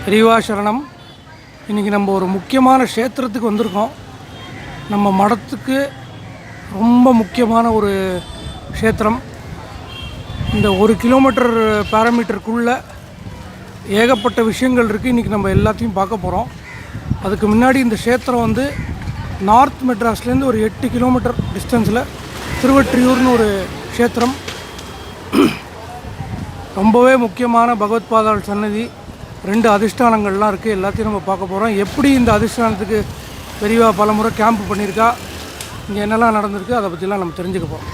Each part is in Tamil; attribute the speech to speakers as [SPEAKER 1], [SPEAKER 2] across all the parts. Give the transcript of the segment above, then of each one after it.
[SPEAKER 1] பெரியவா சரணம். இன்றைக்கி நம்ம ஒரு முக்கியமான க்ஷேத்திரத்துக்கு வந்திருக்கோம். நம்ம மடத்துக்கு ரொம்ப முக்கியமான ஒரு க்ஷேத்திரம். இந்த 1 கிலோமீட்டர் பேராமீட்டருக்குள்ளே ஏகப்பட்ட விஷயங்கள் இருக்குது. இன்றைக்கி நம்ம எல்லாத்தையும் பார்க்க போகிறோம். அதுக்கு முன்னாடி இந்த க்ஷேத்திரம் வந்து நார்த் மெட்ராஸ்லேருந்து ஒரு 8 கிலோமீட்டர் டிஸ்டன்ஸில் திருவொற்றியூர்னு ஒரு க்ஷேத்திரம். ரொம்பவே முக்கியமான பகவத்பாதாள் சன்னதி, 2 அதிஷ்டானங்கள்லாம் இருக்குது. எல்லாத்தையும் நம்ம பார்க்க போகிறோம். எப்படி இந்த அதிஷ்டானத்துக்கு பெரியவா பல முறை கேம்ப் பண்ணியிருக்கா, இங்கே என்னெல்லாம் நடந்திருக்கு, அதை பற்றிலாம் நம்ம தெரிஞ்சுக்க போகிறோம்.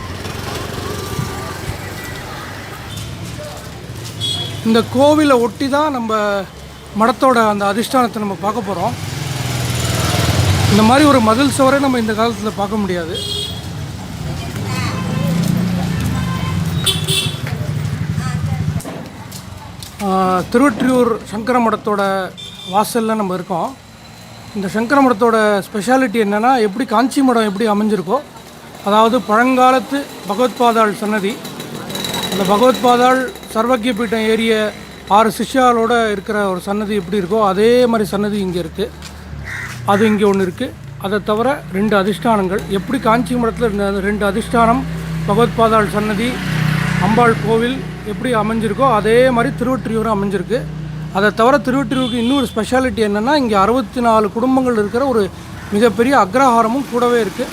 [SPEAKER 1] இந்த கோவிலை ஒட்டி தான் நம்ம மடத்தோட அந்த அதிஷ்டானத்தை நம்ம பார்க்க போகிறோம். இந்த மாதிரி ஒரு மதில் சுவரை நம்ம இந்த காலத்தில் பார்க்க முடியாது. திருவொற்றியூர் சங்கர மடத்தோட வாசலில் நம்ம இருக்கோம். இந்த சங்கர மடத்தோட ஸ்பெஷாலிட்டி என்னென்னா, எப்படி காஞ்சி மடம் எப்படி அமைஞ்சிருக்கோ, அதாவது பழங்காலத்து பகவத்பாதாள் சன்னதி, அந்த பகவத்பாதாள் சர்வக்கிய பீட்டம் ஏறிய 6 சிஷ்யாலோடு இருக்கிற ஒரு சன்னதி எப்படி இருக்கோ அதே மாதிரி சன்னதி இங்கே இருக்குது. அது இங்கே ஒன்று இருக்குது. அதை தவிர 2 அதிஷ்டானங்கள், எப்படி காஞ்சி மடத்தில் 2 அதிஷ்டானம், பகவத்பாதாள் சன்னதி, அம்பாள் கோவில் எப்படி அமைஞ்சிருக்கோ அதே மாதிரி திருவொற்றியூரும் அமைஞ்சிருக்கு. அதை தவிர திருவொற்றியூருக்கு இன்னொரு ஸ்பெஷாலிட்டி என்னென்னா, இங்கே 64 குடும்பங்கள் இருக்கிற ஒரு மிகப்பெரிய அக்ரஹாரமும் கூடவே இருக்குது.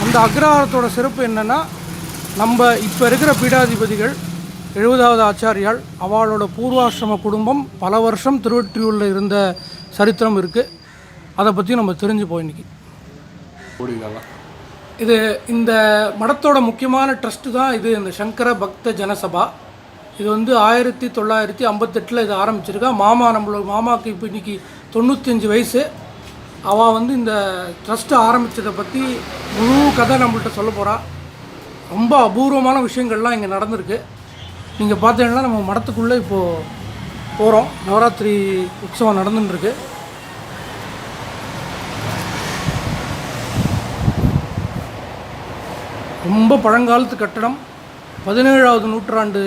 [SPEAKER 1] அந்த அக்ரஹாரத்தோட சிறப்பு என்னென்னா, நம்ம இப்போ இருக்கிற பீடாதிபதிகள் 70வது ஆச்சாரியால் அவளோட பூர்வாசிரம குடும்பம் பல வருஷம் திருவொற்றியூரில் இருந்த சரித்திரம் இருக்குது. அதை பற்றி நம்ம தெரிஞ்சுப்போம் இன்றைக்கி. இது இந்த மடத்தோட முக்கியமான ட்ரஸ்ட்டு தான் இது, இந்த சங்கர பக்த ஜனசபா. இது வந்து 1958 இது ஆரம்பிச்சிருக்கா. நம்மளோட மாமாவுக்கு இப்போ இன்றைக்கி 95 வயசு. அவள் வந்து இந்த ட்ரஸ்ட்டு ஆரம்பித்ததை பற்றி முழு கதை நம்மள்கிட்ட சொல்ல போகிறா. ரொம்ப அபூர்வமான விஷயங்கள்லாம் இங்கே நடந்திருக்கு. நீங்கள் பார்த்தீங்கன்னா நம்ம மடத்துக்குள்ளே இப்போது போகிறோம். நவராத்திரி உற்சவம் நடந்துட்டுருக்கு. ரொம்ப பழங்காலத்து கட்டடம், 17வது நூற்றாண்டு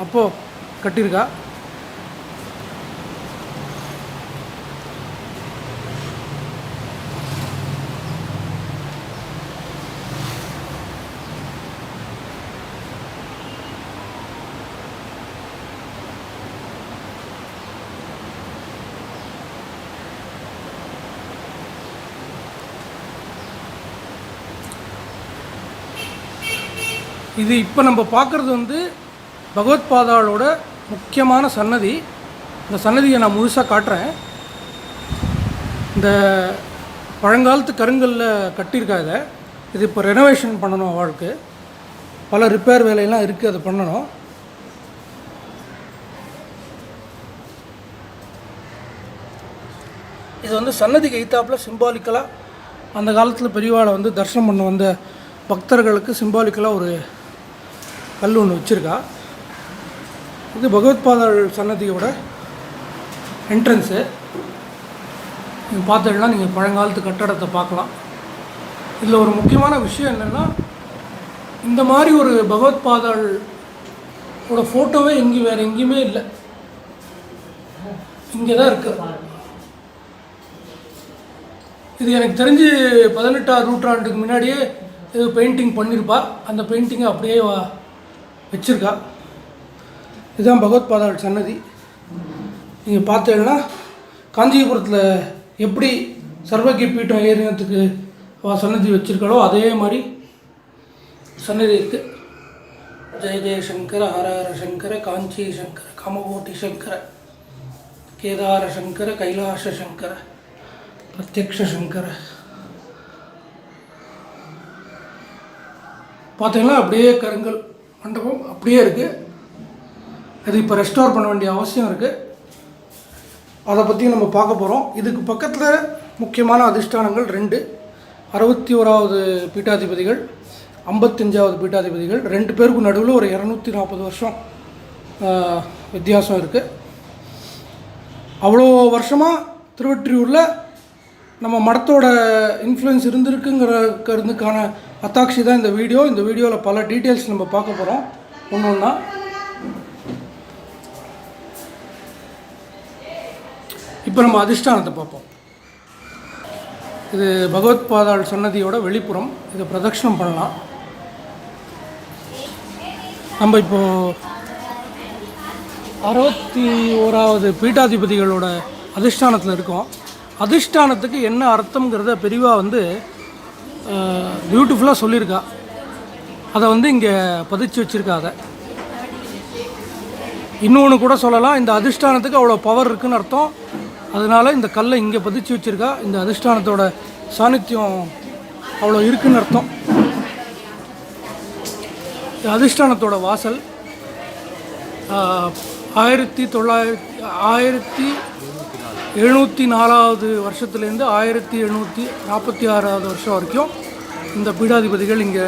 [SPEAKER 1] அப்போது கட்டியிருக்கா. இது இப்போ நம்ம பார்க்குறது வந்து பகவத்பாதாளோட முக்கியமான சன்னதி. இந்த சன்னதியை நான் முழுசாக காட்டுறேன். இந்த பழங்காலத்து கருங்கல்ல கட்டியிருக்கா. இது இப்போ ரெனோவேஷன் பண்ணணும். அவளுக்கு பல ரிப்பேர் வேலையெல்லாம் இருக்குது, அதை பண்ணணும். இது வந்து சன்னதிக்கு எய்த்தாப்பில் சிம்பாலிக்கலாக அந்த காலத்தில் பெரியவாளை வந்து தரிசனம் பண்ண வந்த பக்தர்களுக்கு சிம்பாலிக்கலாக ஒரு கல் ஒன்று வச்சுருக்கா. இது பகவத்பாதாள் சன்னதியோட என்ட்ரன்ஸு. நீங்கள் பார்த்தீங்கன்னா நீங்கள் பழங்காலத்து கட்டடத்தை பார்க்கலாம். இதில் ஒரு முக்கியமான விஷயம் என்னென்னா, இந்த மாதிரி ஒரு பகவத்பாதாளோட ஃபோட்டோவே வேறு எங்கேயுமே இல்லை, இங்கே தான் இருக்குது. இது எனக்கு தெரிஞ்சு 18ஆம் நூற்றாண்டுக்கு முன்னாடியே இது பெயிண்டிங் பண்ணியிருப்பா. அந்த பெயிண்டிங்கை அப்படியே வச்சுருக்கா. இதுதான் பகவத்பாதாள் சன்னதி. நீங்கள் பார்த்தீங்கன்னா காஞ்சிபுரத்தில் எப்படி சர்வக்கிய பீட்டம் ஏறினத்துக்கு சன்னதி வச்சுருக்காளோ அதே மாதிரி சன்னதி இருக்குது. ஜெய ஜெயசங்கர, ஹர ஹர சங்கர, காஞ்சி சங்கர, காமகோட்டி சங்கர, கேதார சங்கர, கைலாச சங்கர, பிரத்யக்ஷ சங்கர. பார்த்தீங்கன்னா அப்படியே கருங்கல் மண்டபம் அப்படியே இருக்குது. அது இப்போ ரெஸ்டோர் பண்ண வேண்டிய அவசியம் இருக்குது. அதை பற்றியும் நம்ம பார்க்க போகிறோம். இதுக்கு பக்கத்தில் முக்கியமான அதிஷ்டானங்கள் 2, 61வது பீட்டாதிபதிகள், 55வது பீட்டாதிபதிகள். 2 பேருக்கு நடுவில் ஒரு 240 வருஷம் வித்தியாசம் இருக்குது. அவ்வளோ வருஷமாக திருவொற்றியூரில் நம்ம மடத்தோட இன்ஃப்ளூயன்ஸ் இருந்திருக்குங்கிறதுக்கான அத்தாட்சி தான் இந்த வீடியோ. இந்த வீடியோவில் பல டீட்டெயில்ஸ் நம்ம பார்க்க போகிறோம் ஒன்று ஒன்றா. இப்போ நம்ம அதிஷ்டானத்தை பார்ப்போம். இது பகவத் பாதாள் சன்னதியோட வெளிப்புறம். இதை பிரதட்சணம் பண்ணலாம். நம்ம இப்போது 61வது பீட்டாதிபதிகளோட அதிஷ்டானத்தில் இருக்கோம். அதிஷ்டானத்துக்கு என்ன அர்த்தங்கிறத பெரியவா வந்து பியூட்டிஃபுல்லாக சொல்லியிருக்கா. அதை வந்து இங்கே பதிச்சு வச்சுருக்கா. அதை இன்னொன்று கூட சொல்லலாம், இந்த அதிஷ்டானத்துக்கு அவ்வளோ பவர் இருக்குதுன்னு அர்த்தம். அதனால் இந்த கல்லை இங்கே பதிச்சு வச்சுருக்கா. இந்த அதிஷ்டானத்தோட சாநித்தியம் அவ்வளோ இருக்குதுன்னு அர்த்தம். அதிஷ்டானத்தோட வாசல் 1704வது வருஷத்துலேருந்து 1746வது வருஷம் வரைக்கும் இந்த பீடாதிபதிகள் இங்கே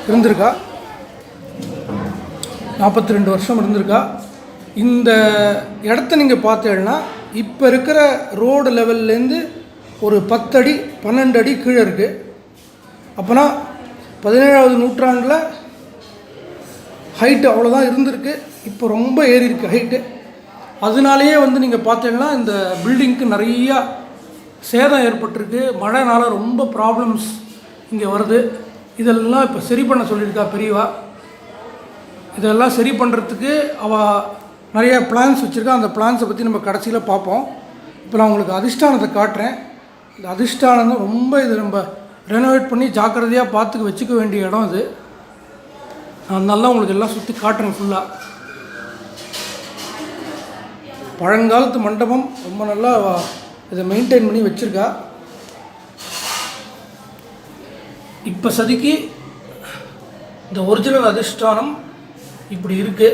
[SPEAKER 1] இருந்திருக்கா. 42 வருஷம் இருந்திருக்கா. இந்த இடத்த நீங்கள் பார்த்தீங்கன்னா இப்போ இருக்கிற ரோடு லெவல்லேருந்து ஒரு 10 அடி 12 அடி கீழே இருக்குது. அப்போனா 17வது நூற்றாண்டில் ஹைட்டு அவ்வளோதான் இருந்திருக்கு. இப்போ ரொம்ப ஏறி இருக்குது ஹைட்டு. அதனாலேயே வந்து நீங்கள் பார்த்தீங்கன்னா இந்த பில்டிங்க்கு நிறையா சேதம் ஏற்பட்டிருக்கு. மழைனால ரொம்ப ப்ராப்ளம்ஸ் இங்கே வருது. இதெல்லாம் இப்போ சரி பண்ண சொல்லியிருக்கா பெரியவா. இதெல்லாம் சரி பண்ணுறதுக்கு அவள் நிறைய பிளான்ஸ் வச்சுருக்கா. அந்த பிளான்ஸை பற்றி நம்ம கடைசியில் பார்ப்போம். இப்போ நான் உங்களுக்கு அதிஷ்டானத்தை காட்டுறேன். இந்த அதிஷ்டானம் ரொம்ப இது நம்ம ரெனோவேட் பண்ணி ஜாக்கிரதையாக பார்த்துக்க வச்சுக்க வேண்டிய இடம் இது. நான் நல்லா உங்களுக்கு எல்லாம் சுற்றி காட்டுறேன் ஃபுல்லாக. பழங்காலத்து மண்டபம் ரொம்ப நல்லா இதை மெயின்டைன் பண்ணி வச்சுருக்கா. இப்போ சதிக்கு இந்த ஒரிஜினல் அதிஷ்டானம் இப்படி இருக்குது.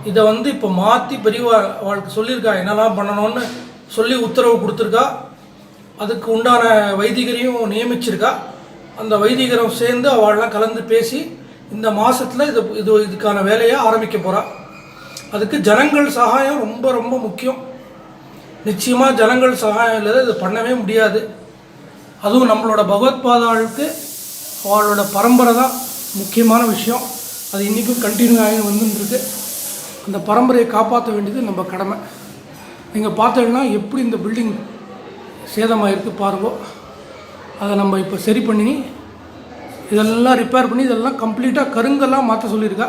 [SPEAKER 1] இதை வந்து இப்போ மாற்றி பெரியவா அவளுக்கு சொல்லியிருக்கா என்னெல்லாம் பண்ணணும்னு சொல்லி உத்தரவு கொடுத்துருக்கா. அதுக்கு உண்டான வைதிகரையும் நியமிச்சிருக்கா. அந்த வைதிகரும் சேர்ந்து அவள்லாம் கலந்து பேசி இந்த மாதத்தில் இதுக்கான வேலையை ஆரம்பிக்க போகிறா. அதுக்கு ஜனங்கள் சகாயம் ரொம்ப ரொம்ப முக்கியம். நிச்சயமாக ஜனங்கள் சகாயம் இல்லாத இது பண்ணவே முடியாது. அதுவும் நம்மளோட பகவத் பாதாளுக்கு அவளோட பரம்பரை தான் முக்கியமான விஷயம். அது இன்றைக்கும் கண்டினியூ ஆகி வந்துட்டுருக்கு. அந்த பரம்பரையை காப்பாற்ற வேண்டியது நம்ம கடமை. நீங்கள் பார்த்தீங்கன்னா எப்படி இந்த பில்டிங் சேதமாக இருக்குது பாருங்கோ. அதை நம்ம இப்போ சரி பண்ணி இதெல்லாம் ரிப்பேர் பண்ணி இதெல்லாம் கம்ப்ளீட்டாக கருங்கெல்லாம் மாற்ற சொல்லியிருக்கா.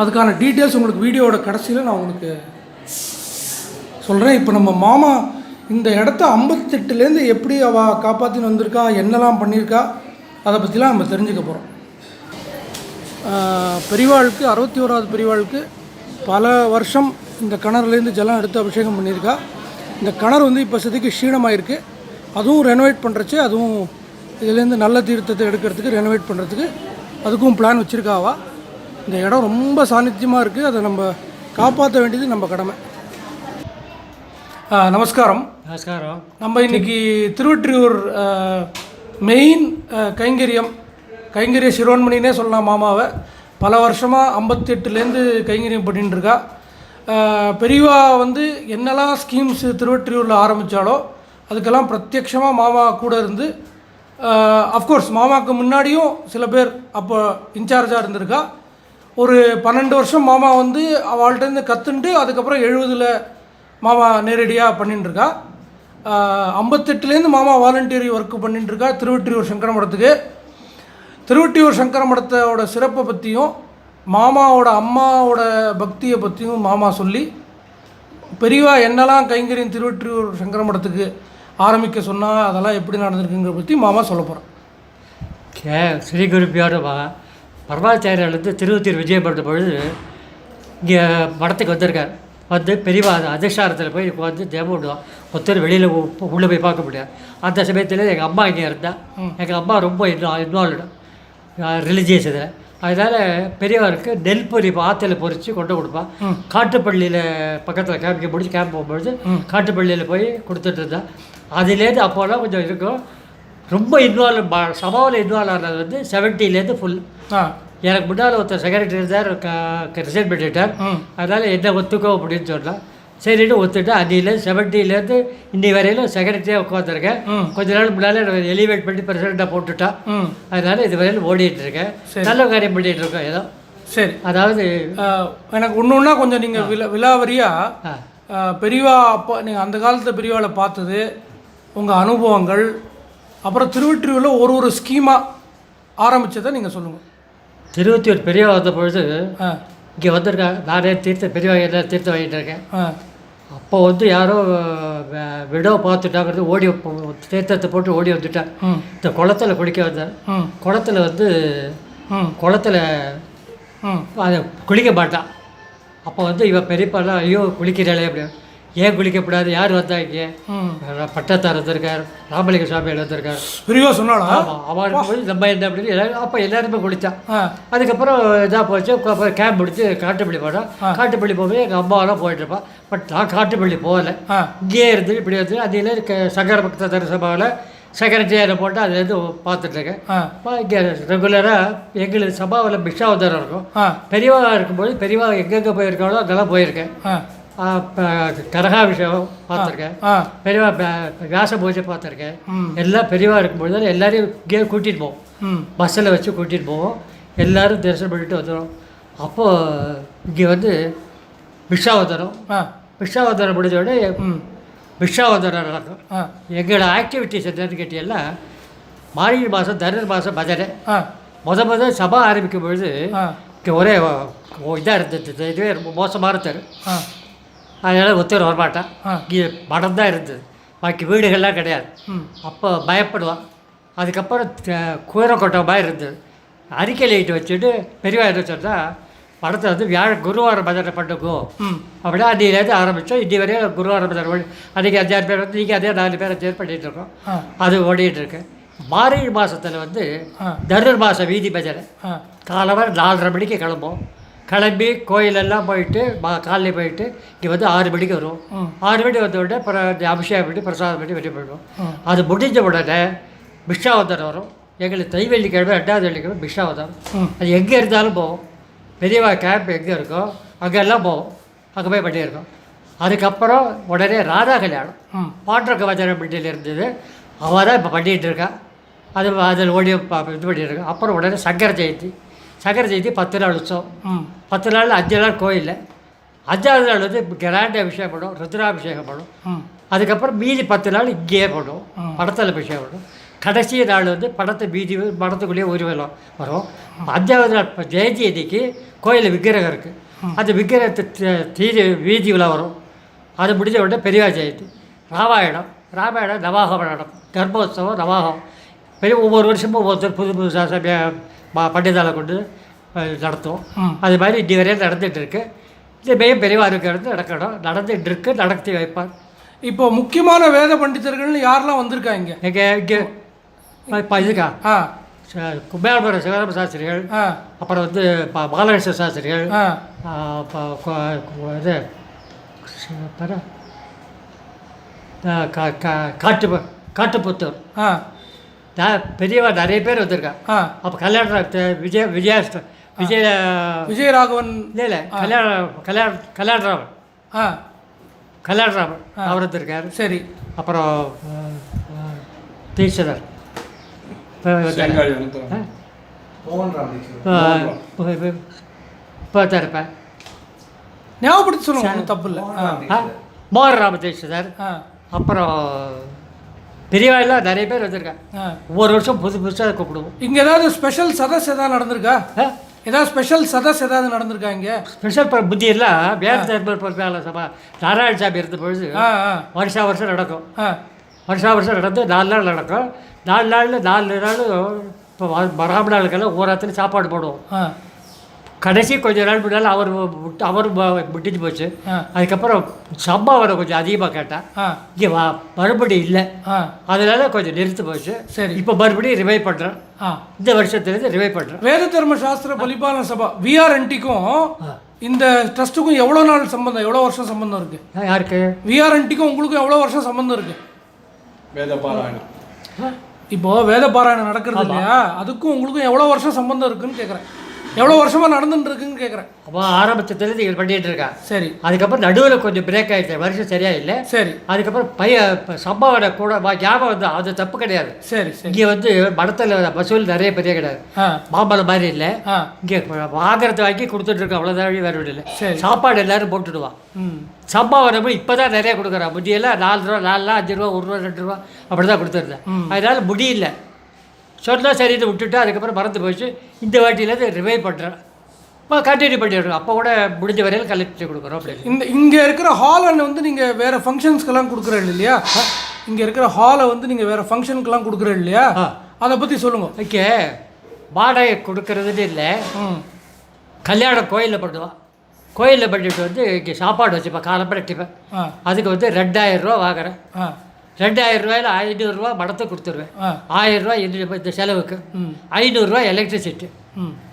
[SPEAKER 1] அதுக்கான டீட்டெயில்ஸ் உங்களுக்கு வீடியோவோட கடைசியில் நான் உங்களுக்கு சொல்கிறேன். இப்போ நம்ம மாமா இந்த இடத்த 58லேருந்து எப்படி அவள் காப்பாற்றின்னு வந்திருக்கா, என்னெல்லாம் பண்ணியிருக்கா, அதை பற்றிலாம் நம்ம தெரிஞ்சுக்க போகிறோம். பெரியவாளுக்கு 61வது பெரியவாளுக்கு பல வருஷம் இந்த கிணறுலேருந்து ஜலம் எடுத்து அபிஷேகம் பண்ணியிருக்கா. இந்த கிணறு வந்து இப்போ சதிக்கு க்ஷீணமாயிருக்கு. அதுவும் ரெனோவேட் பண்ணுறச்சு, அதுவும் இதுலேருந்து நல்ல தீர்த்தத்தை எடுக்கிறதுக்கு ரெனோவேட் பண்ணுறதுக்கு அதுக்கும் பிளான் வச்சுருக்காவா. இந்த இடம் ரொம்ப சாநித்தியமாக இருக்குது. அதை நம்ம காப்பாற்ற வேண்டியது நம்ம கடமை. நமஸ்காரம்.
[SPEAKER 2] நமஸ்காரம்.
[SPEAKER 1] நம்ம இன்றைக்கி திருவொற்றியூர் மெயின் கைங்கரிய சிரோன்மணினே சொல்லலாம் மாமாவை. பல வருஷமாக 58லேருந்து கைங்கரியம் பண்ணிட்டுருக்கா. பெரியவா வந்து என்னெல்லாம் ஸ்கீம்ஸ் திருவொற்றியூரில் ஆரம்பித்தாலோ அதுக்கெல்லாம் பிரத்யட்சமாக மாமா கூட இருந்து, அஃப்கோர்ஸ் மாமாவுக்கு முன்னாடியும் சில பேர் அப்போ இன்சார்ஜாக இருந்திருக்கா. ஒரு 12 வருஷம் மாமா வந்து அவள்கிட்டருந்து கற்றுண்டு அதுக்கப்புறம் 70ல் மாமா நேரடியாக பண்ணிட்டுருக்கா. 58லேருந்து மாமா வாலண்டியரி ஒர்க்கு பண்ணிட்டுருக்கா திருவொற்றியூர் சங்கர மடத்துக்கு. திருவொற்றியூர் சங்கர மடத்தோட சிறப்பை பற்றியும் மாமாவோட அம்மாவோட பக்தியை பற்றியும் மாமா சொல்லி, பெரியவா என்னெல்லாம் கைங்கரியம் திருவொற்றியூர் சங்கர மடத்துக்கு ஆரம்பிக்க சொன்னால் அதெல்லாம் எப்படி நடந்திருக்குங்கிற பற்றி மாமா சொல்ல போகிறோம்.
[SPEAKER 2] ஸ்ரீ குருப்பியோட பரமாச்சாரியர்லேருந்து திருவொற்றியூர் விஜயம் பண்ணுற பொழுது இங்கே மடத்துக்கு வந்திருக்கார். வந்து பெரியவா அதிஷ்டானத்தில் போய் உட்காந்து ஜெபம் விடுவான். ஒருத்தர் வெளியில் உள்ளே போய் பார்க்க முடியாது. அந்த சமயத்தில் எங்கள் அம்மா இங்கே இருந்தால், எங்கள் அம்மா ரொம்ப இன்வால்வ்டு ரிலிஜியஸ் இதில். அதனால் பெரியவருக்கு நெல் பொறி ஆற்றுல பொறிச்சு கொண்டு கொடுப்பான். காட்டுப்பள்ளியில் பக்கத்தில் கேம்ப் முடிச்சு கேம்ப் போகும்பொழுது காட்டுப்பள்ளியில் போய் கொடுத்துட்டு இருந்தான். அதுலேருந்து அப்போலாம் கொஞ்சம் இருக்கும். ரொம்ப இன்வால்வ் சபாவில் இன்வால்வ் ஆனது வந்து 70லேருந்து ஃபுல். எனக்கு முன்னால் ஒருத்தர் செக்ரட்டரி இருந்தார், ரிசைன் பண்ணிட்டார். அதனால் என்ன ஒத்துக்கோ அப்படின்னு சொன்னால் சரின்னு ஒத்துட்டு அன்னியில் 70லேருந்து இன்னி வரையிலும் செக்ரட்டரியாக உட்காந்துருக்கேன். கொஞ்ச நாள் முன்னால் எலிவேட் பண்ணி பிரசிடெண்ட்டாக போட்டுட்டா. அதனால் இது வரையிலும் ஓடிட்டு இருக்கேன். நல்ல காரியம் பண்ணிகிட்டு இருக்கோம் ஏதோ.
[SPEAKER 1] சரி,
[SPEAKER 2] அதாவது
[SPEAKER 1] எனக்கு ஒன்று ஒன்றா கொஞ்சம் நீங்கள் விலாவரியாக பெரியவா அப்போ நீங்கள் அந்த காலத்தில் பெரியவாவில் பார்த்தது உங்கள் அனுபவங்கள், அப்புறம் திருவொற்றியூரில் ஒரு ஸ்கீமாக ஆரம்பித்ததை நீங்கள் சொல்லுங்கள்.
[SPEAKER 2] திருவொற்றியூர் பெரியவா வந்த பொழுது இங்கே வந்திருக்காங்க. நானே பெரியவா எல்லாம் தீர்த்தம் வாங்கிட்டு இருக்கேன். அப்போ வந்து யாரோ விடோ பார்த்துட்டாங்கிறது ஓடி தீர்த்தத்தை போட்டு ஓடி வந்துட்டேன். இந்த குளத்தில் குளிக்க வந்தேன். குளத்தில் வந்து குளத்தில் அதை குளிக்க மாட்டான். அப்போ வந்து இவன் பெரியப்பாலாம் ஐயோ குளிக்கிறாளே அப்படி. ஏன் குளிக்கப்படாது, யார் வந்தா இங்கே? பட்டத்தார் வந்திருக்கார், ராமலிங்க சுவாமிகள் வந்திருக்கார்.
[SPEAKER 1] பெரியவா சொன்னாலும்
[SPEAKER 2] ஆமாம், அவனுக்கு போய் நம்ம என்ன அப்படின்னு எல்லாரும் அப்போ எல்லாருமே குளித்தான். அதுக்கப்புறம் இதாக போச்சு. அப்புறம் கேம்ப் முடிச்சு காட்டுப்பள்ளி போனோம். காட்டுப்பள்ளி போகும்போது எங்கள் அம்மாவெல்லாம் போயிட்டுருப்பான். பட் நான் காட்டுப்பள்ளி போகலை, இங்கேயே இருந்து இப்படி வந்து அதில் சங்கர பக்த தரிசபாவில் செக்ரட்டரியாக போட்டு அதுலேருந்து பார்த்துட்ருக்கேன். இங்கே ரெகுலராக எங்களுக்கு சபாவில் பிக்ஷாவதாரம் இருக்கும். பெரியவா இருக்கும்போது பெரியவா எங்கெங்கே போயிருக்காங்களோ அங்கெல்லாம் போயிருக்கேன். கரகாபிஷேகம் பார்த்துருக்கேன், பெரியவா வியாச பூஜை பார்த்துருக்கேன். எல்லாம் பெரியவா இருக்கும்போது எல்லாரையும் இங்கே கூட்டிகிட்டு போவோம், பஸ்ஸில் வச்சு கூட்டிகிட்டு போவோம். எல்லோரும் தரிசனம் பண்ணிட்டு வந்துடும். அப்போது இங்கே வந்து பிக்ஷாவதாரம் முடிஞ்ச உடனே பிக்ஷாவதாரம் நடக்கும். எங்களோட ஆக்டிவிட்டிஸ் என்னன்னு கேட்டீங்கன்னா, மார்கழி மாதம் தனுர் மாதம் பஜனை. முதல் சபா ஆரம்பிக்கும் பொழுது இங்கே ஒரே இதாக இருந்தது, இதுவே ரொம்ப மோசமாக இருந்தார். அதனால் ஒருத்தர் வரமாட்டான். இங்கே மடம் தான் இருந்தது, பாக்கி வீடுகள்லாம் கிடையாது. அப்போ பயப்படுவான். அதுக்கப்புறம் கூரை கொட்டை மாதிரி இருந்தது. அறிக்கை லைட்டு வச்சுட்டு பெரியவா என்ன சொன்னால், படத்தை வந்து குருவாரம் பஜனை பண்ணுக்கும் அப்படின்னா அன்றையிலேருந்து ஆரம்பித்தோம். இன்னி வரையும் குருவாரம் பஜனை பண்ணி அன்றைக்கி 5-6 பேர் வந்து நீங்கள் அதே 4 பேரை சேர் பண்ணிகிட்ருக்கோம். அது ஓடிட்டுருக்கு. மார்கழி மாதத்தில் வந்து தனுர் மாதம் வீதி பஜனை காலமாக 4:30 மணிக்கு கிளம்போம். கிளம்பி கோயிலெல்லாம் போயிட்டு காலையில் போயிட்டு இங்கே வந்து 6 மணிக்கு வரும். 6 மணி வந்த உடனே அபிஷேகம் பண்ணி பிரசாதம் பண்ணி வெளியே போயிடுவோம். அது முடிஞ்ச உடனே பிக்ஷாவதாரம் வரும். எங்களுக்கு தைவெள்ளிக்கிழமை 2வது வெள்ளிக்கிழமை பிக்ஷாவதாரம். அது எங்கே இருந்தாலும் போவோம். பெரியவா கேம்ப் எங்கே இருக்கோ அங்கெல்லாம் போவோம், அங்கே போய் பண்ணியிருக்கோம். அதுக்கப்புறம் உடனே ராதா கல்யாணம் பாண்டரங்க வஜன பண்டியில் இருந்தது, அவள் தான் இப்போ பண்ணிகிட்டு இருக்கா. அதில் ஓடி இது பண்ணியிருக்கோம். அப்புறம் உடனே சங்கர ஜெயந்தி 10 நாள் உற்சவம். 10 நாள் 5 நாள் கோயிலில். 5வது நாள் வந்து கிராண்ட் அபிஷேகம் பண்ணும், ருத்ராபிஷேகம் பண்ணும். அதுக்கப்புறம் மீதி 10 நாள் இங்கேயே பண்ணுவோம், படத்தில் அபிஷேகம் பண்ணும். கடைசி நாள் வந்து படத்தை படத்துக்குள்ளேயே ஊர்வலம் வரும். 5வது நாள் ஜெயந்தி அன்னைக்கு கோயிலில் விக்கிரகம் இருக்குது. அந்த விக்கிரகத்தை வீதி விழா வரும். அது முடிஞ்ச உடனே பெரியவா ஜெயந்தி. ராமாயணம் நவாகம் நடக்கும். கர்ப்போத்சவம் நவாகம் ஒவ்வொரு வருஷமும் ஒவ்வொருத்தர் புதுசாக பண்டிதாலை கொண்டு நடத்துவோம். அது மாதிரி இன்னி வரையும் நடந்துகிட்டு இருக்கு. இதுமாரியும் பெரியவா இருக்கிறது நடந்துகிட்டு இருக்கு, நடத்தி வைப்பார்.
[SPEAKER 1] இப்போ முக்கியமான வேத பண்டிதர்கள்னு யாரெல்லாம் வந்திருக்காங்க
[SPEAKER 2] இங்கே இதுக்கா? கும்பேரபுரம் சிவராம சாஸ்திரிகள், அப்புறம் வந்து பாலகிருஷ்ண சாஸ்திரிகள், இது காட்டுப்புத்தூர் பெரியவா நிறைய பேர் வந்திருக்கா. அப்போ விஜயராகவன் இல்லை கல்யாணராமன் அவர் வந்திருக்கார். சரி. அப்புறம் தீட்சிதர் இருப்பேன்,
[SPEAKER 1] ஞாபகப்படுத்தி சொல்லுங்க, தப்பு இல்லை.
[SPEAKER 2] மோகன் ராம தீட்சிதர். அப்புறம் பெரியவாயெல்லாம் நிறைய பேர் வந்திருக்காங்க. ஒவ்வொரு வருஷம் புதுசாக கூப்பிடுவோம்.
[SPEAKER 1] இங்கே ஏதாவது ஸ்பெஷல் சதஸ் ஏதாவது நடந்திருக்கா? ஏதாவது ஸ்பெஷல் சதஸ் ஏதாவது நடந்திருக்கா இங்கே?
[SPEAKER 2] ஸ்பெஷல் புத்தியெல்லாம் வேறு தர்மர் சபா நாராயணசாமி இருந்த பொழுது வருஷம் நடக்கும். வருஷம் நடந்து 4 நாள் நடக்கும். 4 நாளில் 4 நாள் இப்போ மராம நாளுக்கெல்லாம் ஒவ்வொருத்தரும் சாப்பாடு போடுவோம். கடைசி கொஞ்ச நாள் முன்னால் அவர் விட்டுட்டு போச்சு. அதுக்கப்புறம் சம்பாவனை கொஞ்சம் அதிகமாக கேட்டான். இங்கே மறுபடியும் இல்லை, அதனால கொஞ்சம் நிறுத்து போச்சு. சரி, இப்போ மறுபடியும் ரிவைவ் பண்ணுறேன். இந்த வருஷத்துலேருந்து ரிவைவ் பண்ணுறேன்.
[SPEAKER 1] வேத தர்ம சாஸ்திர பலிபாலன சபா VRNTக்கும் இந்த ட்ரஸ்ட்டுக்கும் எவ்வளோ நாள் சம்பந்தம், எவ்வளோ வருஷம் சம்பந்தம் இருக்குது?
[SPEAKER 2] யாருக்கு?
[SPEAKER 1] VRNTக்கும் உங்களுக்கும் எவ்வளோ வருஷம் சம்பந்தம் இருக்குது?
[SPEAKER 3] வேத பாராயணம்
[SPEAKER 1] இப்போது வேத பாராயணம் நடக்கிறது இல்லையா, அதுக்கும் உங்களுக்கும் எவ்வளோ வருஷம் சம்பந்தம் இருக்குன்னு கேட்குறேன். எவ்வளோ வருஷமாக நடந்துட்டு இருக்குன்னு கேட்குறேன்.
[SPEAKER 2] அவன் ஆரம்பத்துலேருந்து இது பண்ணிகிட்டு இருக்கான்.
[SPEAKER 1] சரி.
[SPEAKER 2] அதுக்கப்புறம் நடுவில் கொஞ்சம் பிரேக் ஆகிடுச்சு, வருஷம் சரியா இல்லை.
[SPEAKER 1] சரி.
[SPEAKER 2] அதுக்கப்புறம் சம்பாவனை கூட ஞாபகம் வந்து அது தப்பு கிடையாது.
[SPEAKER 1] சரி சரி.
[SPEAKER 2] இங்கே வந்து மடத்தில் வசூல் நிறைய பெரிய கிடையாது, மாம்பழம் மாதிரி இல்லை. இங்கே வாங்குறத வாங்கி கொடுத்துட்ருக்கோம், அவ்வளோதான், வேறு ஒன்றும் இல்லை. சாப்பாடு எல்லோரும் போட்டுடுவான். சம்பாவனை இப்போ தான் நிறைய கொடுக்குறான். முதியெல்லாம் 4 ரூபா 4 5 ரூபா 1 ரூபா 2 ரூபா அப்படி தான் கொடுத்துருந்தேன். அதனால் முடியல சொன்னால் சரின்னு விட்டுட்டு அதுக்கப்புறம் மறந்து போயிடுச்சு. இந்த வாட்டியிலேருந்து ரிவைவ் பண்ணுறேன், கண்டினியூ பண்ணிடுறோம். அப்போ கூட முடிஞ்ச வரையில் கலெக்ட் கொடுக்குறோம். அப்படி
[SPEAKER 1] இங்கே இருக்கிற ஹாலை வந்து நீங்கள் வேறு ஃபங்க்ஷன்ஸ்க்கெல்லாம் கொடுக்குறீங்க இல்லையா? இங்கே இருக்கிற ஹாலை வந்து நீங்கள் வேறு ஃபங்க்ஷனுக்கெல்லாம் கொடுக்குறீங்க இல்லையா? அதை பற்றி சொல்லுங்கள்.
[SPEAKER 2] ஓகே, வாடகை கொடுக்கறதுன்னு இல்லை, கல்யாணம் கோயிலில் பண்ணுவான். கோயிலில் பண்ணிட்டு வந்து இங்கே சாப்பாடு வச்சுப்பேன், காலம்பரை டிப்பேன். அதுக்கு வந்து 2000 ரூபா வாங்குறேன். 2000 ரூபாயில் 500 ரூபா மடத்துக்கு கொடுத்துருவேன். 1000 ரூபா இந்த செலவுக்கு, 500 ரூபா எலக்ட்ரிசிட்டி,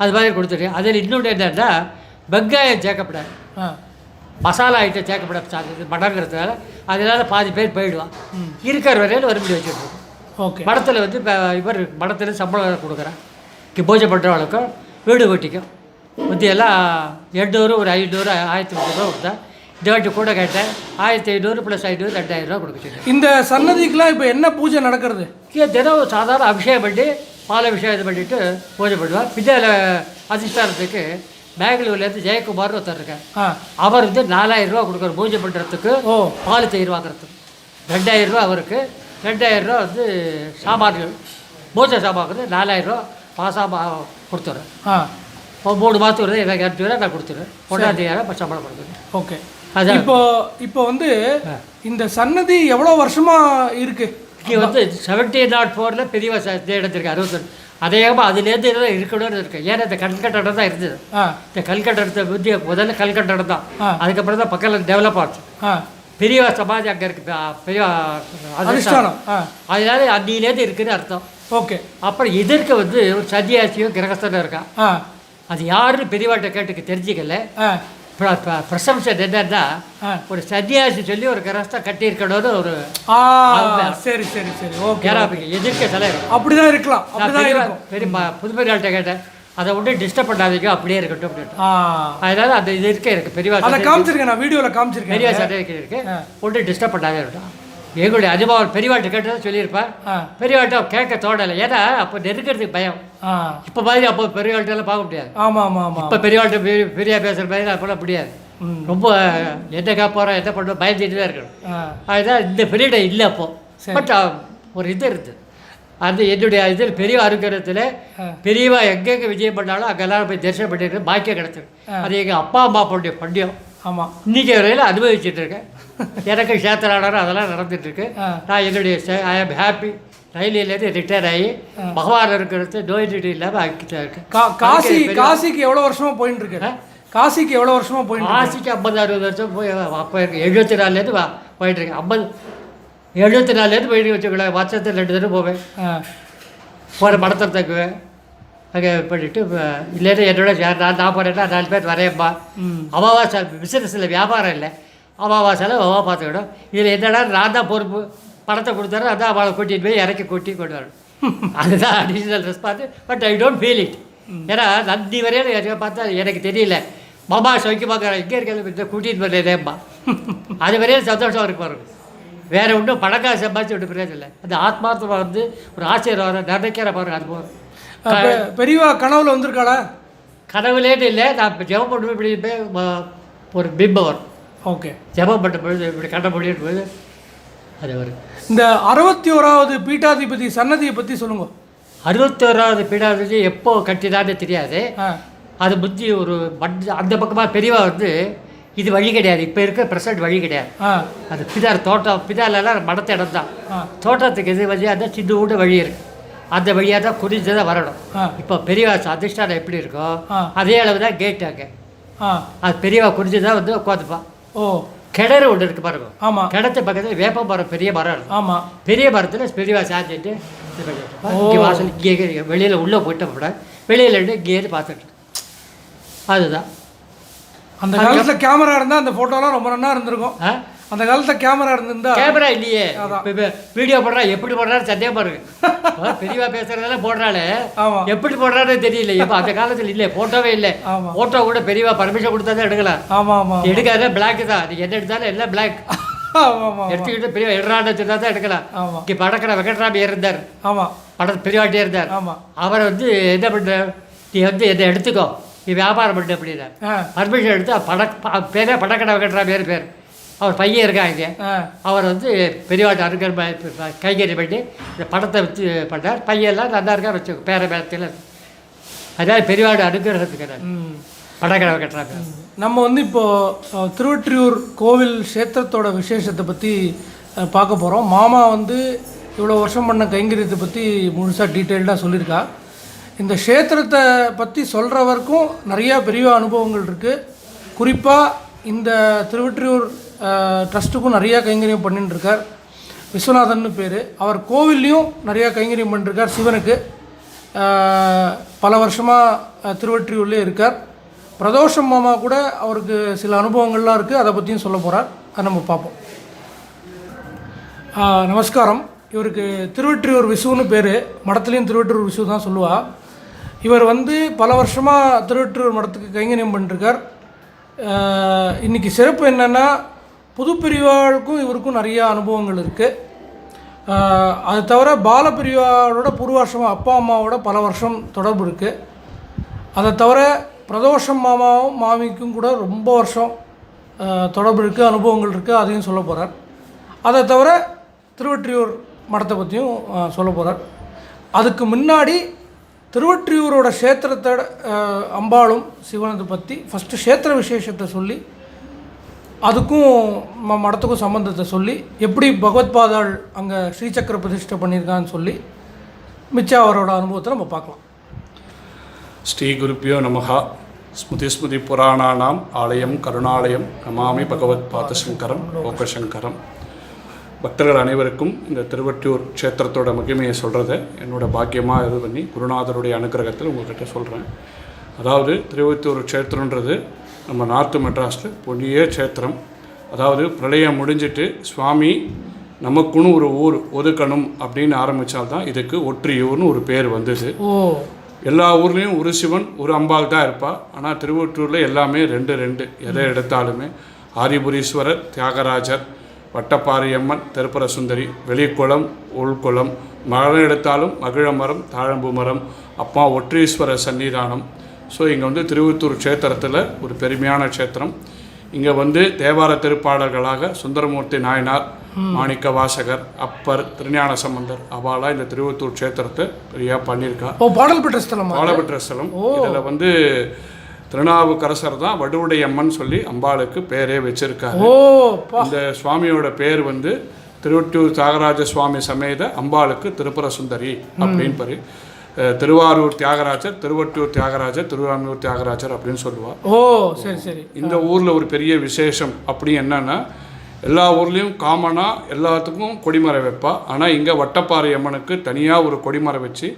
[SPEAKER 2] அது மாதிரி கொடுத்துருவேன். அதில் இன்னொன்று என்னென்னா வெங்காயம் சேர்க்கப்படாது, மசாலா ஐட்டம் சேர்க்கப்படாது மடங்கிறதுனால, அதனால் பாதி பேர் போயிடுவான். இருக்கிற வரையில் வரும்படி வச்சுருக்கோம். ஓகே. மடத்தில் வந்து இப்போ இவர் மடத்தில் சம்பளம் கொடுக்குறேன். பூஜை பண்ணுறவங்களுக்கும் வீடு கட்டிக்கும் முந்தியெல்லாம் 800 ஒரு 500 1500 ரூபா கொடுத்தேன். இந்த வாட்டி கூட கேட்டேன், 1500 + 500 2000 ரூபா கொடுக்க. இந்த
[SPEAKER 1] சன்னதிக்கெலாம் இப்போ என்ன பூஜை நடக்கிறது?
[SPEAKER 2] தினம் சாதாரண அபிஷேகம் பண்ணி பால் அபிஷேகம் இது பண்ணிவிட்டு பூஜை பண்ணுவார். பின்னால அதிஷ்டானத்துக்கு பெங்களூர்லேருந்து ஜெயக்குமார்னு ஒருத்தர் இருக்கேன். அவர் வந்து 4000 ரூபா கொடுக்குற பூஜை பண்ணுறதுக்கு, பால் தயிர் வாங்குறதுக்கு. 2000 ரூபா அவருக்கு, 2000 ரூபா வந்து சாமான்கள் பூஜை சாமான் 4000 ரூபா மாதம் கொடுத்துட்றேன். 3 மாதத்துக்கு வருது, எனக்கு 2 ரூபா நான் கொடுத்துருவேன். 1,000 சம்பளம் கொடுக்குறேன்.
[SPEAKER 1] ஓகே. அதான் இப்போ வந்து இந்த சன்னதி எவ்வளோ வருஷமாக இருக்குது?
[SPEAKER 2] இங்கே வந்து 1704 பெரியவா எடுத்திருக்கு 61. அதேமாக அதுலேருந்து இருக்கணும்னு இருக்கு. ஏன்னா இந்த கல்கட்டடம் தான் இருந்தது. இந்த கல்கட்டடத்தை பற்றி முதல்ல கல்கட்டடம் தான், அதுக்கப்புறம் தான் பக்கத்தில் டெவலப் ஆச்சு. பெரியவா சமாதி அங்கே இருக்கு, பெரியவா அதிஷ்டானம், அதனால அன்னிலேருந்து இருக்குன்னு அர்த்தம்.
[SPEAKER 1] ஓகே.
[SPEAKER 2] அப்புறம் இதற்கு வந்து ஒரு சன்னியாசியும் கிரகஸ்தனும் இருக்கான். அது யாருன்னு பெரியவாட்ட கேட்டுக்கு தெரிஞ்சிக்கல. பிரசம்சன் என்னன்னா, ஒரு சன்னியாசி சொல்லி ஒரு கிரகஸ்தா கட்டியிருக்கணும்னு ஒரு.
[SPEAKER 1] சரி சரி சரி. ஓகே.
[SPEAKER 2] எதிர்க்க சிலை
[SPEAKER 1] அப்படிதான் இருக்கலாம்.
[SPEAKER 2] பெரிய புதுப்பெரியாள்கிட்ட கேட்டேன், அதை விட்டு டிஸ்டர்ப் பண்ணாதீங்க, அப்படியே இருக்கட்டும் அப்படின்னு. அதனால அந்த இது இருக்கு பெரியவா
[SPEAKER 1] காமிச்சிருக்கேன், நான் வீடியோவில் காமிச்சிருக்கேன்.
[SPEAKER 2] பெரியவா சர்டிஃபிகேட் இருக்கு, ஒன்றும் டிஸ்டர்ப் பண்ணாதே இருக்கட்டும். எங்களுடைய அனுபவம் பெரியவாட்ட கேட்டதை சொல்லியிருப்பேன். பெரியவாட்ட கேட்க தோணலை, ஏன்னா அப்போ நெருக்கிறதுக்கு பயம். இப்போ மாதிரி அப்போ பெரியவாள்கிட்டலாம் பார்க்க முடியாது.
[SPEAKER 1] ஆமாம் ஆமாம் ஆமாம்.
[SPEAKER 2] இப்போ பெரியவாள்கிட்ட பெரியா பேசுகிற மாதிரி அப்போலாம் முடியாது. ரொம்ப என்ன கேட்போகிறோம் என்ன பண்ணுறோம் பயந்துட்டு தான் இருக்கணும். அதுதான் இந்த பீரியட் இல்லை அப்போது. பட் ஒரு இது இருக்குது, அந்த என்னுடைய இதில் பெரிய அனுகிரகத்தில் பெரியவா எங்கெங்கே விஜயம் பண்ணாலும் அங்கெல்லாம் போய் தரிசனம் பண்ணியிருக்கேன், பாக்கியம் கிடச்சிருக்கு. அது எங்கள் அப்பா அம்மா பண்ணுடைய பண்டியம். ஆமாம், இன்றைக்கி வரையில் அனுபவிச்சுட்டு இருக்கேன். எனக்கு சேத்திராடம் அதெல்லாம் நடந்துட்டுருக்கு. நான் என்னுடைய ஐ ஆம் ஹாப்பி. ரயில்வேலேருந்து ரிட்டையர் ஆகி பகவான் இருக்கிறது நோய் நொடி இல்லாமல் ஆக்கிட்டு இருக்கேன்.
[SPEAKER 1] காசிக்கு எவ்வளோ வருஷமாக போயின்னு இருக்கேன்? காசிக்கு எவ்வளோ வருஷமாக போயிட்டு?
[SPEAKER 2] காசிக்கு 50-60 வருஷம் போய் அப்போ 74லேருந்து போயிட்டுருக்கேன். 74லேருந்து போயிட்டு வச்சுக்கல. வருஷத்தில் 2 தடவை போவேன். போகிற மடத்தை தக்குவேன், அங்கே பண்ணிவிட்டு இல்லைன்னா என்னோட நான் போகிறேன்னா 4 பேர் வரையம்மா. அமாவாசை பிஸ்னஸில் வியாபாரம் இல்லை, அமாவாசையில் பார்த்துக்கிடும். இதில் என்னடா நான் தான் பொறுப்பு, பணத்தை கொடுத்தாரு, அதான் அவளை கூட்டிகிட்டு போய் இறக்கி கொண்டு வரணும். அதுதான் additional response. But I don't feel it. ஏன்னா நந்தி வரையும் பார்த்தா எனக்கு தெரியல, மாமா சௌக்கி பார்க்குறேன், இங்கே இருக்கிற கூட்டிகிட்டு வரலேம்மா. அது வரையும் சந்தோஷம் இருக்கு பாருங்க. வேறு ஒன்றும் பணக்காசு சம்பாதிச்சு விட்டு பிரயோஜனம் இல்லை. அந்த ஆத்மார்த்தமாக வந்து ஒரு ஆசீர்வாதம் நினைக்கிற பாருங்க, அது போதும்.
[SPEAKER 1] பெரியவா கனவுல வந்திருக்காளா?
[SPEAKER 2] கனவுலேன்னு இல்லை, நான் இப்போ ஜெபம் பண்ணி இப்படி ஒரு பிம்பம் வரும்.
[SPEAKER 1] ஓகே.
[SPEAKER 2] ஜெபம் பண்ண பொழுது இப்படி கண்ட முடியும் பொழுது அது வரும்.
[SPEAKER 1] இந்த 61வது பீட்டாதிபதி சன்னதியை பற்றி சொல்லுங்க.
[SPEAKER 2] 61வது பீடாதிபதி எப்போ கட்டினான்னு தெரியாது. அது புத்தி ஒரு அந்த பக்கமாக பெரியவா வந்து இது வழி கிடையாது, இப்போ இருக்க ப்ரெசன்ட் வழி கிடையாது. அது பிதார் தோட்டம், பிதாலெல்லாம் மடத்த இடம் தான். தோட்டத்துக்கு எது வழியாக தான் சின்ன ஊட்ட வழி இருக்குது, அந்த வழியாக தான் குறிஞ்சு தான் வரணும். இப்போ பெரியவா அதிஷ்டானம் எப்படி இருக்கோ அதே அளவு தான் கேட்டு அங்கே. அது பெரியவா குறிஞ்சு தான் வந்து உட்காந்துப்பான். கிணறு ஒன்று இருக்குது பாருங்க. ஆமாம், கிணத்து பக்கத்தில் வேப்ப மரம், பெரிய மரம். ஆமாம், பெரிய மரத்தில் பெரியவா சாஞ்சிட்டு இங்கே வாசல் இங்கே வெளியில் உள்ளே போயிட்டு போட வெளியில் இங்கே பார்த்துட்டு. அதுதான்
[SPEAKER 1] அந்த காலத்தில் கேமரா இருந்தால் அந்த ஃபோட்டோலாம் ரொம்ப நல்லா இருந்திருக்கும். அந்த காலத்தில் கேமரா இருந்திருந்தா
[SPEAKER 2] கேமரா இல்லையே, இப்போ வீடியோ போடுறா எப்படி போடுறாரு சந்தேகமா இருக்கு. பெரியவா பேசுறதெல்லாம் போடுறாள்,
[SPEAKER 1] ஆமாம்
[SPEAKER 2] எப்படி போடுறாரு தெரியல. இப்போ அந்த காலத்தில் இல்லை, ஃபோட்டோவே இல்லை.
[SPEAKER 1] ஆமாம்
[SPEAKER 2] ஃபோட்டோ கூட பெரியவா பர்மிஷன் கொடுத்தா தான் எடுக்கலாம்.
[SPEAKER 1] ஆமாம் ஆமாம்
[SPEAKER 2] எடுக்காத பிளாக் தான், நீங்கள் என்ன எடுத்தாலும் எல்லாம் பிளாக்.
[SPEAKER 1] ஆமாம் ஆமாம்
[SPEAKER 2] எடுத்துக்கிட்டு பெரிய எடுறான்னு சொன்னா தான் எடுக்கலாம்.
[SPEAKER 1] ஆமாம்
[SPEAKER 2] இங்கே படக்கிற வெங்கட்ராமி இருந்தார்,
[SPEAKER 1] ஆமாம்
[SPEAKER 2] பெரியவாட்டே இருந்தார்.
[SPEAKER 1] ஆமாம்
[SPEAKER 2] அவரை வந்து என்ன பண்ணுற, நீ வந்து எதை எடுத்துக்கோ, நீ வியாபாரம் பண்ணு அப்படின்னா பர்மிஷன் எடுத்து பேரே படக்கடை வெங்கட்ராமி பேர். அவர் பையன் இருக்காங்க, அவர் வந்து பெரியவாட்டு அருகர் கைகறி பண்ணி இந்த படத்தை வச்சு பண்ணார். பையெல்லாம் நல்லா இருக்கா வச்சு பேர பேரத்தில். அதாவது பெரியவாடு அனுகிரகத்துக்கு படக்கடை வெங்கட்ராமி.
[SPEAKER 1] நம்ம வந்து இப்போது திருவொற்றியூர் கோவில் க்ஷேத்திரத்தோட விசேஷத்தை பற்றி பார்க்க போகிறோம். மாமா வந்து இவ்வளோ வருஷம் பண்ண கைங்கரியத்தை பற்றி முழுசாக டீட்டெயில்டாக சொல்லியிருக்கா. இந்த க்ஷேத்திரத்தை பற்றி சொல்கிறவருக்கும் நிறையா பெரிய அனுபவங்கள் இருக்குது. குறிப்பாக இந்த திருவொற்றியூர் ட்ரஸ்ட்டுக்கும் நிறையா கைங்கரியம் பண்ணிட்டுருக்கார். விஸ்வநாதன் பேர். அவர் கோவில்லையும் நிறையா கைங்கரியம் பண்ணிருக்கார். சிவனுக்கு பல வருஷமாக திருவொற்றியூர்லேயே இருக்கார். பிரதோஷம் மாமா கூட அவருக்கு சில அனுபவங்கள்லாம் இருக்குது, அதை பற்றியும் சொல்ல போகிறார். அதை நம்ம பார்ப்போம். நமஸ்காரம். இவருக்கு திருவொற்றியூர் விசுன்னு பேர். மடத்துலேயும் திருவொற்றியூர் விசு தான் சொல்லுவாள். இவர் வந்து பல வருஷமாக திருவொற்றியூர் மடத்துக்கு கைங்கரியம் பண்ணிருக்கார். இன்றைக்கி சிறப்பு என்னென்னா, புதுப்பிரிவாளுக்கும் இவருக்கும் நிறையா அனுபவங்கள் இருக்குது. அது தவிர பாலப்பிரிவாளோட பூர்வாஷமாக அப்பா அம்மாவோட பல வருஷம் தொடர்பு இருக்குது. அதை தவிர பிரதோஷம் மாமாவும் மாமிக்கும் கூட ரொம்ப வருஷம் தொடர்பு இருக்குது, அனுபவங்கள் இருக்குது. அதையும் சொல்ல போகிறார். அதை தவிர திருவொற்றியூர் மடத்தை பற்றியும் சொல்ல போகிறார். அதுக்கு முன்னாடி திருவொற்றியூரோட க்ஷேத்திரத்தோட அம்பாளும் சிவனத்தை பற்றி ஃபஸ்ட்டு க்ஷேத்திர விசேஷத்தை சொல்லி, அதுக்கும் மடத்துக்கும் சம்பந்தத்தை சொல்லி, எப்படி பகவத்பாதாள் அங்கே ஸ்ரீசக்கர பிரதிஷ்டை பண்ணியிருக்கான்னு சொல்லி மிச்சம் அவரோட அனுபவத்தை நம்ம பார்க்கலாம்.
[SPEAKER 3] ஸ்ரீ குருப்பியோ நமஹா. ஸ்மிருதி ஸ்மிருதி புராணானாம் ஆலயம் கருணாலயம் நமாமி பகவத் பாதசங்கரம் லோகசங்கரம். பக்தர்கள் அனைவருக்கும் இந்த திருவொற்றியூர் க்ஷேத்திரத்தோட மகிமையை சொல்கிறத என்னோடய பாக்கியமாக இது பண்ணி குருநாதருடைய அனுகிரகத்தில் உங்கள்கிட்ட சொல்கிறேன். அதாவது திருவொற்றியூர் க்ஷேத்திரன்றது நம்ம நார்த்து மெட்ராஸில் புண்ணிய க்ஷேத்திரம். அதாவது பிரளயம் முடிஞ்சிட்டு சுவாமி நமக்குன்னு ஒரு ஊர் ஒதுக்கணும் அப்படின்னு ஆரம்பித்தால்தான் இதுக்கு ஒற்றியூர்னு ஒரு பேர் வந்தது. எல்லா ஊர்லேயும் ஒரு சிவன் ஒரு அம்பாள் தான் இருப்பாள். ஆனால் திருவொற்றியூரில் எல்லாமே ரெண்டு எதை எடுத்தாலுமே ஆதிபுரீஸ்வரர், தியாகராஜர், வட்டப்பாரியம்மன், திருப்புர சுந்தரி, வெளிக்குளம், உள்குளம், மரம் எடுத்தாலும் மகிழ மரம், தாழம்பு மரம், அப்பா ஒற்றீஸ்வரர் சன்னிதானம். ஸோ இங்கே வந்து திருவொற்றியூர் க்ஷேத்திரத்தில் ஒரு பெருமையான க்ஷேத்திரம். இங்கே வந்து தேவார திருப்பாடல்களாக சுந்தரமூர்த்தி நாயனார், மாணிக்க வாசகர், அப்பர், திருஞான சம்பந்தர் அவாலா இந்த திருவொற்றியூர் க்ஷேத்திரத்தை பெரியா பண்ணியிருக்கா.
[SPEAKER 1] பாடல் பெற்ற ஸ்தலம்.
[SPEAKER 3] பாடல் பெற்ற ஸ்தலம். இதில் வந்து திருநாவுக்கரசர் தான் வடுவுடையம்மன் சொல்லி அம்பாளுக்கு பேரே வச்சிருக்காரு. இந்த சுவாமியோட பேர் வந்து திருவொற்றியூர் தியாகராஜ சுவாமி சமேத அம்பாளுக்கு திருப்புர சுந்தரி அப்படின்னு பேர். திருவாரூர் தியாகராஜர், திருவொற்றியூர் தியாகராஜர், திருவாரூர் தியாகராஜர் அப்படின்னு சொல்லுவாள்.
[SPEAKER 1] சரி சரி.
[SPEAKER 3] இந்த ஊரில் ஒரு பெரிய விசேஷம் அப்படி என்னன்னா, எல்லா ஊர்லேயும் காமனாக எல்லாத்துக்கும் கொடிமரம் வைப்பா. ஆனால் இங்கே வட்டப்பாறை அம்மனுக்கு தனியாக ஒரு கொடிமரம் வச்சு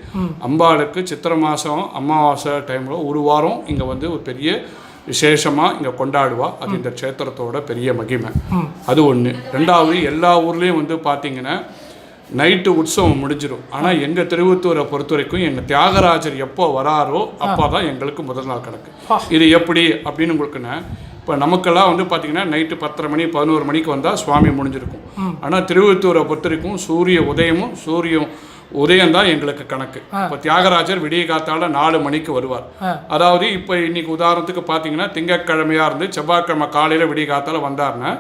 [SPEAKER 3] அம்பாளுக்கு சித்திரை மாதம் அமாவாசை டைமில் ஒரு வாரம் இங்கே வந்து ஒரு பெரிய விசேஷமாக இங்கே கொண்டாடுவா. அது இந்த க்ஷேத்திரத்தோட பெரிய மகிமை. அது ஒன்று. ரெண்டாவது, எல்லா ஊர்லேயும் வந்து பார்த்திங்கன்னா நைட்டு உற்சவம் முடிஞ்சிடும். ஆனால் எங்கள் திருவொற்றியூரை பொறுத்த வரைக்கும் எங்கள் தியாகராஜர் எப்போ வராரோ அப்போ தான் எங்களுக்கு முதல் நாள் கணக்கு. இது எப்படி அப்படின்னு உங்களுக்குன்னா, இப்போ நமக்கெல்லாம் வந்து பார்த்திங்கன்னா நைட்டு 10:30 மணி 11 மணிக்கு வந்தால் சுவாமி முடிஞ்சிருக்கும். ஆனால் திருவொற்றியூரை பொறுத்த வரைக்கும் சூரிய உதயமும் உதயம் தான் எங்களுக்கு கணக்கு. இப்போ தியாகராஜர் விடிய காத்தால 4 மணிக்கு வருவார். அதாவது இப்போ இன்னைக்கு உதாரணத்துக்கு பார்த்தீங்கன்னா திங்கட்கிழமையாக இருந்து செவ்வாய்க்கிழமை காலையில் விடிய காத்தால வந்தார்னா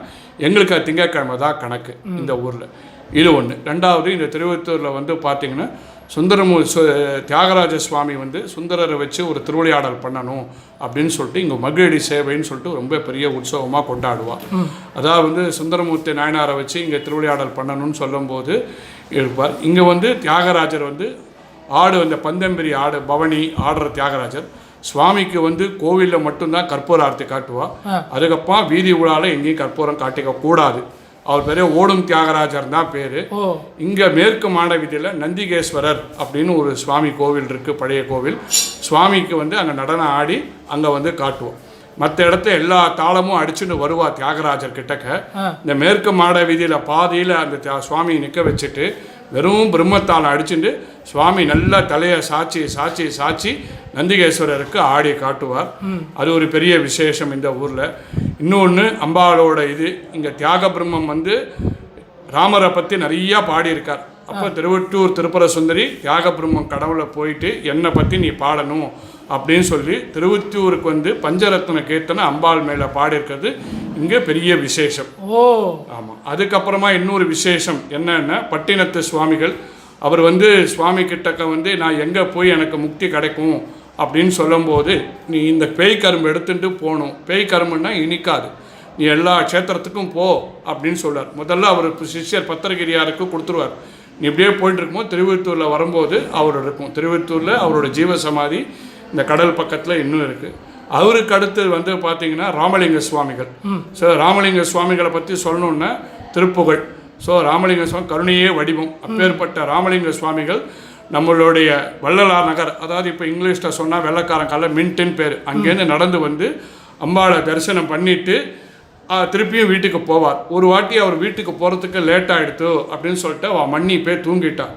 [SPEAKER 3] எங்களுக்கு அது திங்கட்கிழமை தான் கணக்கு இந்த ஊரில். இது ஒன்று. ரெண்டாவது, இந்த திருவொற்றியூரில் வந்து பார்த்திங்கன்னா தியாகராஜ சுவாமி வந்து சுந்தரரை வச்சு ஒரு திருவிளையாடல் பண்ணணும் அப்படின்னு சொல்லிட்டு இங்கே மகிழடி சேவைன்னு சொல்லிட்டு ரொம்ப பெரிய உற்சவமாக கொண்டாடுவாள். அதாவது வந்து சுந்தரமூர்த்தி நாயனாரை வச்சு இங்கே திருவிளையாடல் பண்ணணும்னு சொல்லும்போது இருப்பார். இங்கே வந்து தியாகராஜர் வந்து ஆடு, அந்த பந்தம்பெரி ஆடு பவனி ஆடுற தியாகராஜர் சுவாமிக்கு வந்து கோவிலில் மட்டும்தான் கற்பூர ஆரத்தி காட்டுவாள். அதுக்கப்புறம் வீதி உலாவில் எங்கேயும் கற்பூரம் காட்டிக்க கூடாது. அவர் பேரே ஓடும் தியாகராஜர் தான் பேர். இங்கே மேற்கு மாடவீதியில் நந்திகேஸ்வரர் அப்படின்னு ஒரு சுவாமி கோவில் இருக்குது, பழைய கோவில். சுவாமிக்கு வந்து அங்கே நடனம் ஆடி அங்கே வந்து காட்டுவோம். மற்ற இடத்துல எல்லா தாளமும் அடிச்சுட்டு வருவா தியாகராஜர் கிட்டக்க. இந்த மேற்கு மாட வீதியில் பாதியில் அந்த சுவாமி நிற்க வச்சுட்டு வெறும் பிரம்மத்தாளம் அடிச்சுட்டு சுவாமி நல்லா தலையை சாட்சி சாட்சி சாட்சி நந்திகேஸ்வரருக்கு ஆடி காட்டுவார். அது ஒரு பெரிய விசேஷம் இந்த ஊரில். இன்னொன்று அம்பாளோட இது, இங்கே தியாக பிரம்மம் வந்து ராமரை பற்றி நிறையா பாடியிருக்கார். அப்போ திருவொற்றூர் திருப்பர சுந்தரி தியாக பிரம்மம் கடவுளை போயிட்டு என்னை பற்றி நீ பாடணும் அப்படின்னு சொல்லி திருவொற்றூருக்கு வந்து பஞ்சரத்ன கீர்த்தனை அம்பாள் மேலே பாடியிருக்கிறது இங்கே பெரிய விசேஷம். ஆமாம். அதுக்கப்புறமா இன்னொரு விசேஷம் என்னன்னா, பட்டினத்து சுவாமிகள் அவர் வந்து சுவாமி கிட்டக்க வந்து நான் எங்கே போய் எனக்கு முக்தி கிடைக்கும் அப்படின்னு சொல்லும்போது, நீ இந்த பேய் கரும்பு எடுத்துட்டு போகணும், பேய் கரும்புன்னா இனிக்காது, நீ எல்லா க்ஷேத்திரத்துக்கும் போ அப்படின்னு சொல்கிறார். முதல்ல அவர் சிஷ்யர் பத்திரகிரியாருக்கு கொடுத்துருவார். நீ இப்படியே போயிட்டு இருக்கும்போது திருவொற்றூரில் வரும்போது அவர் இருக்கும். திருவொற்றூரில் அவரோட ஜீவசமாதி இந்த கடல் பக்கத்தில் இன்னும் இருக்குது. அவருக்கு அடுத்து வந்து பார்த்திங்கன்னா ராமலிங்க சுவாமிகள். ஸோ ராமலிங்க சுவாமிகளை பற்றி சொல்லணுன்னா திருப்புகழ். ஸோ ராமலிங்க சுவாமி கருணையே வடிவம். அப்பேற்பட்ட ராமலிங்க சுவாமிகள் நம்மளுடைய வள்ளலார் நகர், அதாவது இப்போ இங்கிலீஷில் சொன்னால் வெள்ளக்காரன் கால மின்ட்டுன்னு பேர், அங்கேருந்து நடந்து வந்து அம்பாளை தரிசனம் பண்ணிவிட்டு திருப்பியும் வீட்டுக்கு போவார். ஒரு வாட்டி அவர் வீட்டுக்கு போகிறதுக்கு லேட் ஆகிடுத்து அப்படின்னு சொல்லிட்டு அவள் மண்ணி போய் தூங்கிட்டான்.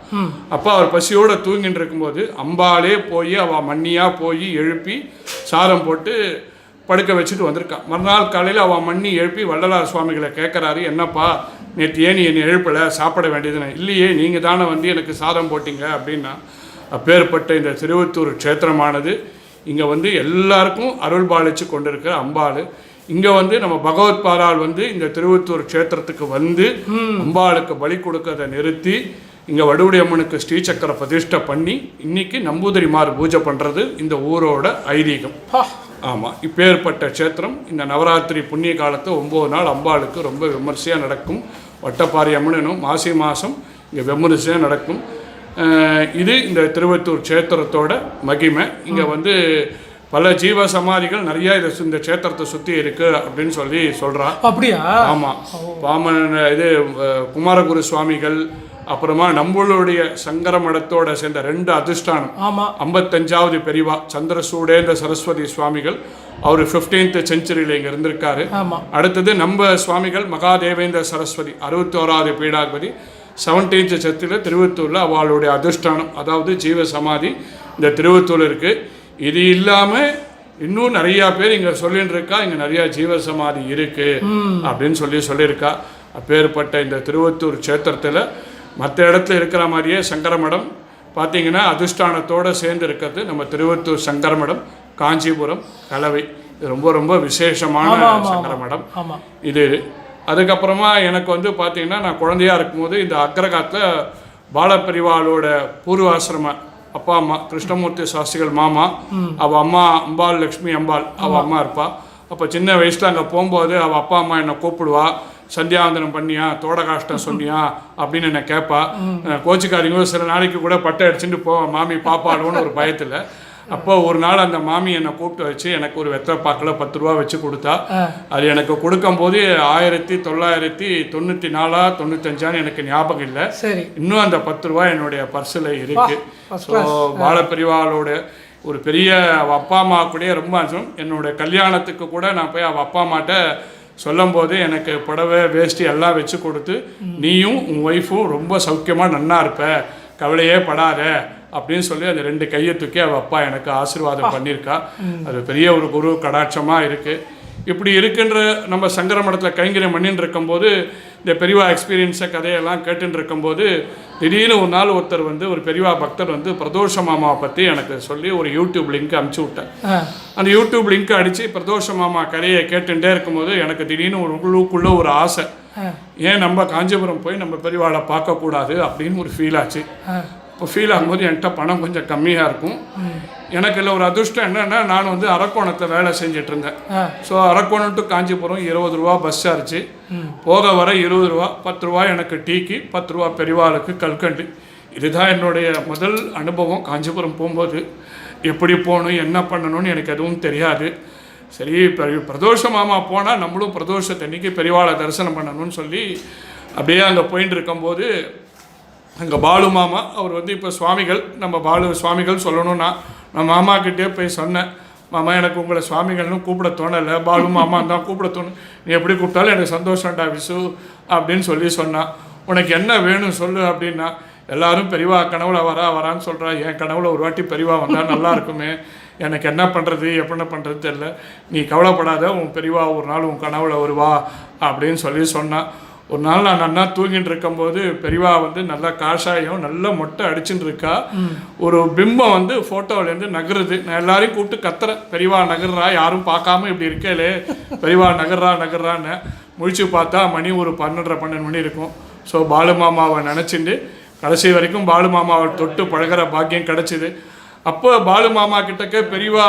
[SPEAKER 3] அப்போ அவர் பசியோடு தூங்கிட்டு இருக்கும்போது அம்பாலே போய் அவள் மண்ணியாக போய் எழுப்பி சாதம் போட்டு படுக்க வச்சுட்டு வந்திருக்கான். மறுநாள் காலையில் அவள் மண்ணி எழுப்பி வள்ளலார் சுவாமிகளை கேட்குறாரு, என்னப்பா நேற்று ஏன் நீ என்னை எழுப்பலை, சாப்பிட வேண்டியதுன்னு. இல்லையே, நீங்கள் தானே வந்து எனக்கு சாதம் போட்டிங்க அப்படின்னா. அப்பேற்பட்ட இந்த திருவொற்றூர் க்ஷேத்திரமானது இங்கே வந்து எல்லாருக்கும் அருள் பாலிச்சு கொண்டிருக்கிற அம்பாள். இங்கே வந்து நம்ம பகவத் பாரால் வந்து இந்த திருவொற்றூர் க்ஷேத்திரத்துக்கு வந்து அம்பாளுக்கு பலி கொடுக்கறதை நிறுத்தி இங்கே வடுவுடை அம்மனுக்கு ஸ்ரீசக்கர பிரதிஷ்டை பண்ணி இன்னைக்கு நம்பூதிரிமார் பூஜை பண்ணுறது இந்த ஊரோட ஐதீகம். ஆமாம். இப்பேற்பட்ட க்ஷேத்திரம் இந்த நவராத்திரி புண்ணிய காலத்தை 9 நாள் அம்பாளுக்கு ரொம்ப விமர்சையாக நடக்கும். வட்டப்பாரி அம்மனும் மாசி மாதம் இங்கே விமர்சையாக நடக்கும். இது இந்த திருவொற்றூர் க்ஷேத்திரத்தோட மகிமை. இங்கே வந்து பல ஜீவ சமாதிகள் நிறைய இந்த க்ஷேத்திரத்தை சுற்றி இருக்கு அப்படின்னு சொல்லி சொல்றா.
[SPEAKER 1] அப்படியா? ஆமாம்.
[SPEAKER 3] பாமன் இது குமாரகுரு சுவாமிகள், அப்புறமா நம்மளுடைய சங்கர மடத்தோட சேர்ந்த 2 அதிஷ்டானம் 55வது பெரிவா சந்திரசூடேந்திர சரஸ்வதி சுவாமிகள், அவர் 15th செஞ்சுரியில் இங்கே இருந்திருக்காரு. அடுத்தது நம்ம சுவாமிகள் மகாதேவேந்திர சரஸ்வதி 61வது பீடாதிபதி 17th செத்தில் திருவொற்றூரில் அவளுடைய அதிஷ்டானம், அதாவது ஜீவ சமாதி இந்த திருவொற்றூர் இருக்குது. இது இல்லாமல் இன்னும் நிறையா பேர் இங்கே சொல்லிட்டு இருக்கா, இங்கே நிறையா ஜீவசமாதி இருக்குது அப்படின்னு சொல்லியிருக்கா. அப்பேற்பட்ட இந்த திருவொற்றூர் க்ஷேத்திரத்தில் மற்ற இடத்துல இருக்கிற மாதிரியே சங்கரமடம் பார்த்திங்கன்னா அதிஷ்டானத்தோடு சேர்ந்து இருக்கிறது நம்ம திருவொற்றூர் சங்கரமடம், காஞ்சிபுரம், கலவை. இது ரொம்ப ரொம்ப விசேஷமான சங்கரமடம் இது. அதுக்கப்புறமா எனக்கு வந்து பார்த்திங்கன்னா நான் குழந்தையாக இருக்கும்போது இந்த அக்ரகாத்தில் பாலப்பரிவாளோட பூர்வாசிரம அப்பா அம்மா கிருஷ்ணமூர்த்தி சாஸ்திரிகள் மாமா, அவள் அம்மா அம்பாள் லக்ஷ்மி அம்பாள் அவள் அம்மா இருப்பா. அப்போ சின்ன வயசில் அங்கே போகும்போது அவள் அப்பா அம்மா என்னை கூப்பிடுவா, சந்தியாவந்தனம் பண்ணியா, தோட காஷ்டம் சொன்னியா அப்படின்னு என்னை கேட்பா. கோச்சிக்காரிங்க சில நாளைக்கு கூட பட்டை அடிச்சுட்டு போவேன், மாமி பாப்பாடுவோன்னு ஒரு பயத்தில். அப்போ ஒரு நாள் அந்த மாமி என்னை கூப்பிட்டு வச்சு எனக்கு ஒரு வெத்தலைப்பாக்கில் 10 ரூபா வச்சு கொடுத்தா. அது எனக்கு கொடுக்கும்போது 1994 95 எனக்கு ஞாபகம் இல்லை. இன்னும் அந்த 10 ரூபா என்னுடைய பர்ஸில் இருக்கு. ஸோ பாலப்பரிவாளோட ஒரு பெரிய அவள் அப்பா அம்மா கூட ரொம்ப என்னுடைய கல்யாணத்துக்கு கூட நான் போய் அவள் அப்பா அம்மாட்ட சொல்லும் போது எனக்கு புடவை வேஷ்டி எல்லாம் வச்சு கொடுத்து, நீயும் உன் ஒய்ஃபும் ரொம்ப சௌக்கியமாக நன்னா இருப்ப, கவலையே படாத அப்படின்னு சொல்லி அந்த 2 கையை தூக்கி அவள் அப்பா எனக்கு ஆசீர்வாதம் பண்ணியிருக்கா. அது பெரிய ஒரு குரு கடாட்சமாக இருக்குது. இப்படி இருக்குன்ற நம்ம சங்கர மடத்தில் கைங்கரியம் பண்ணின்னு இருக்கும்போது இந்த பெரியவா எக்ஸ்பீரியன்ஸை கதையெல்லாம் கேட்டுன்னு இருக்கும்போது திடீர்னு ஒரு நாள் ஒருத்தர் வந்து ஒரு பெரியவா பக்தர் வந்து பிரதோஷ மாமாவை பற்றி எனக்கு சொல்லி ஒரு யூடியூப் லிங்க் அனுப்பிச்சி விட்டேன். அந்த யூடியூப் லிங்க் அடித்து பிரதோஷ மாமா கதையை கேட்டுகிட்டே இருக்கும்போது எனக்கு திடீர்னு ஒரு உள்ளுக்குள்ளே ஒரு ஆசை, ஏன் நம்ம காஞ்சிபுரம் போய் நம்ம பெரியவாளை பார்க்கக்கூடாது அப்படின்னு ஒரு ஃபீல் ஆச்சு. இப்போ ஃபீல் ஆகும்போது என்கிட்ட பணம் கொஞ்சம் கம்மியாக இருக்கும். எனக்கு இல்லை ஒரு அதிர்ஷ்டம் என்னென்னா, நான் வந்து அரக்கோணத்தில் வேலை செஞ்சிட்டு இருந்தேன். ஸோ அரக்கோணம் டு காஞ்சிபுரம் 20 ரூபா பஸ் சார்ஜு, போக வர 20 ரூபா, 10 ரூபா எனக்கு டீக்கு, 10 ரூபா பெரியவாளுக்கு கல்கண்டு. இதுதான் என்னுடைய முதல் அனுபவம். காஞ்சிபுரம் போகும்போது எப்படி போகணும் என்ன பண்ணணும்னு எனக்கு எதுவும் தெரியாது. சரி பிரதோஷ மாமா போனால் நம்மளும் பிரதோஷத்தன்னைக்கு பெரியவாளை தரிசனம் பண்ணணும்னு சொல்லி அப்படியே அங்கே போயிட்டு இருக்கும்போது அங்கே பாலு மாமா அவர் வந்து இப்போ சுவாமிகள், நம்ம பாலு சுவாமிகள் சொல்லணும்னா நான் மாமாக்கிட்டே போய் சொன்னேன், மாமா எனக்கு உங்களை சுவாமிகள்னு கூப்பிட தோணலை, பாலு மாமா தான் கூப்பிட தோணும், நீ எப்படி கூப்பிட்டாலும் எனக்கு சந்தோஷம்டா விசு அப்படின்னு சொல்லி சொன்னான். உனக்கு என்ன வேணும் சொல்லு அப்படின்னா, எல்லாரும் பெரியவா கனவுல வரான்னு சொல்கிறா, என் கனவுல ஒரு வாட்டி பெரியவா வந்தால் நல்லா இருக்குமே, எனக்கு என்ன பண்ணுறது எப்படி பண்ணுறது தெரில, நீ கவலைப்படாத, உன் பெரியவா ஒரு நாள் உன் கனவுல வருவா அப்படின்னு சொல்லி சொன்னான். ஒரு நாள் நான் நல்லா தூங்கிட்டு இருக்கும்போது பெரியவா வந்து நல்லா காஷாயம் நல்லா மொட்டை அடிச்சுட்டு இருக்கா. ஒரு பிம்பம் வந்து ஃபோட்டோவிலேருந்து நகருது. நான் எல்லாரையும் கூப்பிட்டு கத்துறேன், பெரியவா நகர்றா, யாரும் பார்க்காம இப்படி இருக்கலே, பெரியவா நகர்றான்னு முழிச்சு பார்த்தா மணி ஒரு 12 மணி இருக்கும். ஸோ பாலு மாமாவை நினச்சிட்டு கடைசி வரைக்கும் பாலு மாமாவை தொட்டு பழகிற பாக்கியம் கிடச்சிது. அப்போ பாலு மாமா கிட்டக்க பெரியவா